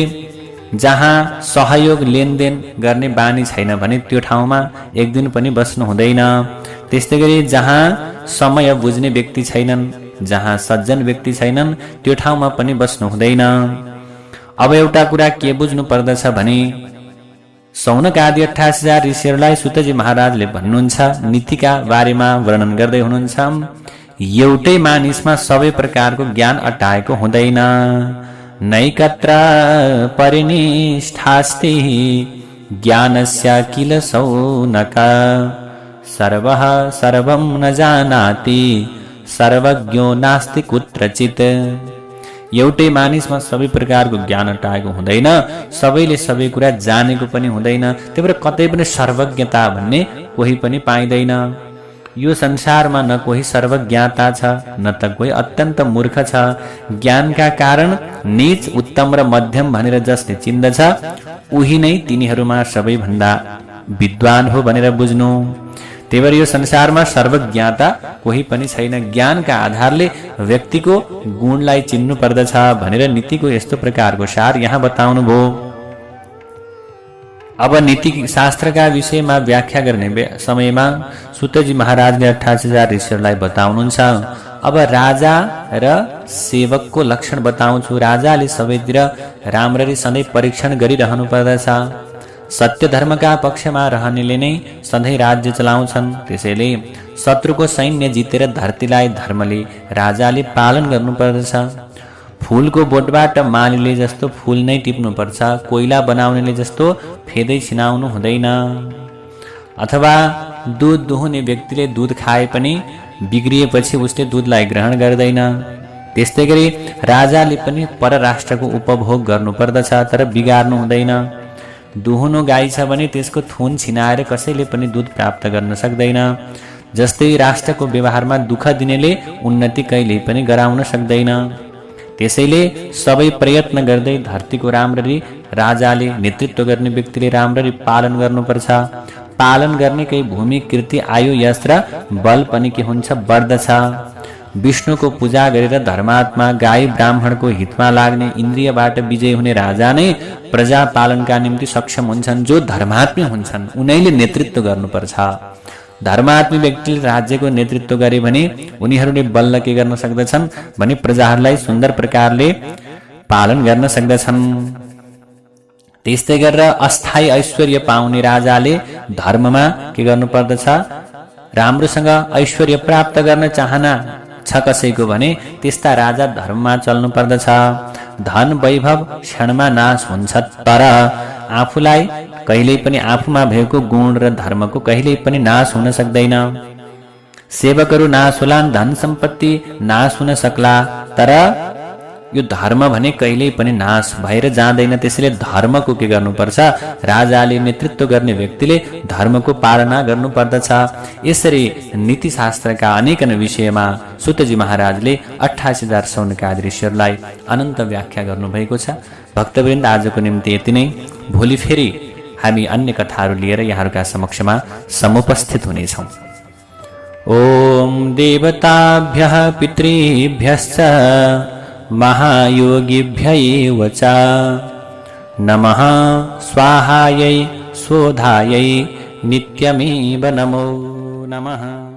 जहाँ सहयोग लेनदेन गर्ने बानी छैन भने त्यो ठाउँमा एक दिन पनि बस्नु हुँदैन। त्यस्तै गरी जहाँ समय बुझ्ने व्यक्ति छैनन्, जहाँ सज्जन व्यक्ति छैनन्, त्यो ठाउँमा पनि बस्नु हुँदैन। अब एउटा कुरा के बुझ्नु पर्दछ भने सौनक आदि 88,000 ऋषिहरूलाई सुतजी महाराजले भन्नुहुन्छ, नीतिका बारेमा वर्णन गर्दै हुनुहुन्छ, एउटै मानिसमा सबै प्रकारको ज्ञान अटाएको हुँदैन। नैकत्र परिनिष्ठास्ति ज्ञानस्य किल सौनक, सर्वः सर्वं न जानाति सर्वज्ञो नास्ति कुत्रचित्। एउटै मानिसमा सबै प्रकारको ज्ञान अटाएको हुँदैन, सबैले सबै कुरा जानेको पनि हुँदैन। त्यही भएर कतै पनि सर्वज्ञता भन्ने कोही पनि पाइँदैन। यो संसारमा न कोही सर्वज्ञता छ, न त कोही अत्यन्त मूर्ख छ। ज्ञानका कारण नीच, उत्तम र मध्यम भनेर जसले चिन्दछ उही नै तिनीहरूमा सबैभन्दा विद्वान हो भनेर बुझ्नु। त्यही भएर यो संसारमा सर्वज्ञता कोही पनि छैन। ज्ञानका आधारले व्यक्तिको गुणलाई चिन्नु पर्दछ भनेर नीतिको यस्तो प्रकारको सार यहाँ बताउनु भयो। अब नीति शास्त्रका विषयमा व्याख्या गर्ने समयमा सुतजी महाराजले 88,000 ऋषिहरूलाई बताउनुहुन्छ। अब राजा र सेवकको लक्षण बताउँछु। राजाले सबैतिर राम्ररी सधैँ परीक्षण गरिरहनु पर्दछ। सत्य धर्मका पक्षमा रहनेले नै सधैँ राज्य चलाउँछन्। त्यसैले शत्रुको सैन्य जितेर धरतीलाई धर्मले राजाले पालन गर्नुपर्दछ। फूलको बोटबाट मालीले जस्तो फूल नै टिप्नुपर्छ। कोइला बनाउनेले जस्तो फेदै छिनाउनु हुँदैन। अथवा दुध दुहुने व्यक्तिले दुध खाए पनि बिग्रिएपछि उसले दुधलाई ग्रहण गर्दैन। त्यस्तै गरी राजाले पनि परराष्ट्रको उपभोग गर्नुपर्दछ, तर बिगार्नु हुँदैन। दुहुनो गाई छ भने त्यसको थुन छिनाएर कसैले पनि दुध प्राप्त गर्न सक्दैन। जस्तै राष्ट्रको व्यवहारमा दुःख दिनेले उन्नति कहिल्यै पनि गराउन सक्दैन। त्यसैले सबै प्रयत्न गर्दै धरतीको राम्ररी राजाले, नेतृत्व गर्ने व्यक्तिले राम्ररी पालन गर्नुपर्छ। पालन गर्ने केही भूमि, कीर्ति, आयु, यश र बल पनि के हुन्छ, बढ्दछ। विष्णुको पूजा गरेर धर्मात्मा, गाई ब्राह्मणको हितमा लाग्ने, इन्द्रियबाट विजय हुने राजा नै प्रजा पालनका निम्ति सक्षम हुन्छन्। जो धर्मात्मी हुन्छन् उनीले नेतृत्व गर्नुपर्छ। धर्मात्मी व्यक्तिले राज्यको नेतृत्व गरे भने उनीहरूले बल्ल के गर्न सक्दछन् भने प्रजाहरूलाई सुन्दर प्रकारले पालन गर्न सक्दछन्। त्यस्तै गरेर अस्थायी ऐश्वर्य पाउने राजाले धर्ममा के गर्नुपर्दछ, राम्रोसँग ऐश्वर्य प्राप्त गर्न चाहना छ कसैको भने त्यस्ता राजा धर्ममा चल्नु पर्दछ। धन वैभव क्षणमा नाश हुन्छ, तर आफूलाई कहिल्यै पनि आफूमा भएको गुण र धर्मको कहिल्यै पनि नाश हुन सक्दैन। सेवकहरू नाश होलान्, धन सम्पत्ति नाश हुन सक्ला, तर यो धर्म भने कहिल्यै पनि नाश भएर जाँदैन। त्यसैले धर्मको के गर्नुपर्छ? राजाले नेतृत्व गर्ने व्यक्तिले धर्मको पालना गर्नुपर्दछ। यसरी नीतिशास्त्रका अनेकन विषयमा सुतजी महाराजले 28,000 सौनकादि ऋषिहरूलाई अनन्त व्याख्या गर्नुभएको छ। भक्तवृन्द, आजको निम्ति यति नै। भोलि फेरि हामी अन्य कथाहरू लिएर यहाँहरूका समक्षमा समुपस्थित हुनेछौँ। ओम देवताभ्यः पितृभ्यश्च महायोगिभ्यैव च नमः स्वाहायै स्वधायै नित्यमेव नमो नमः।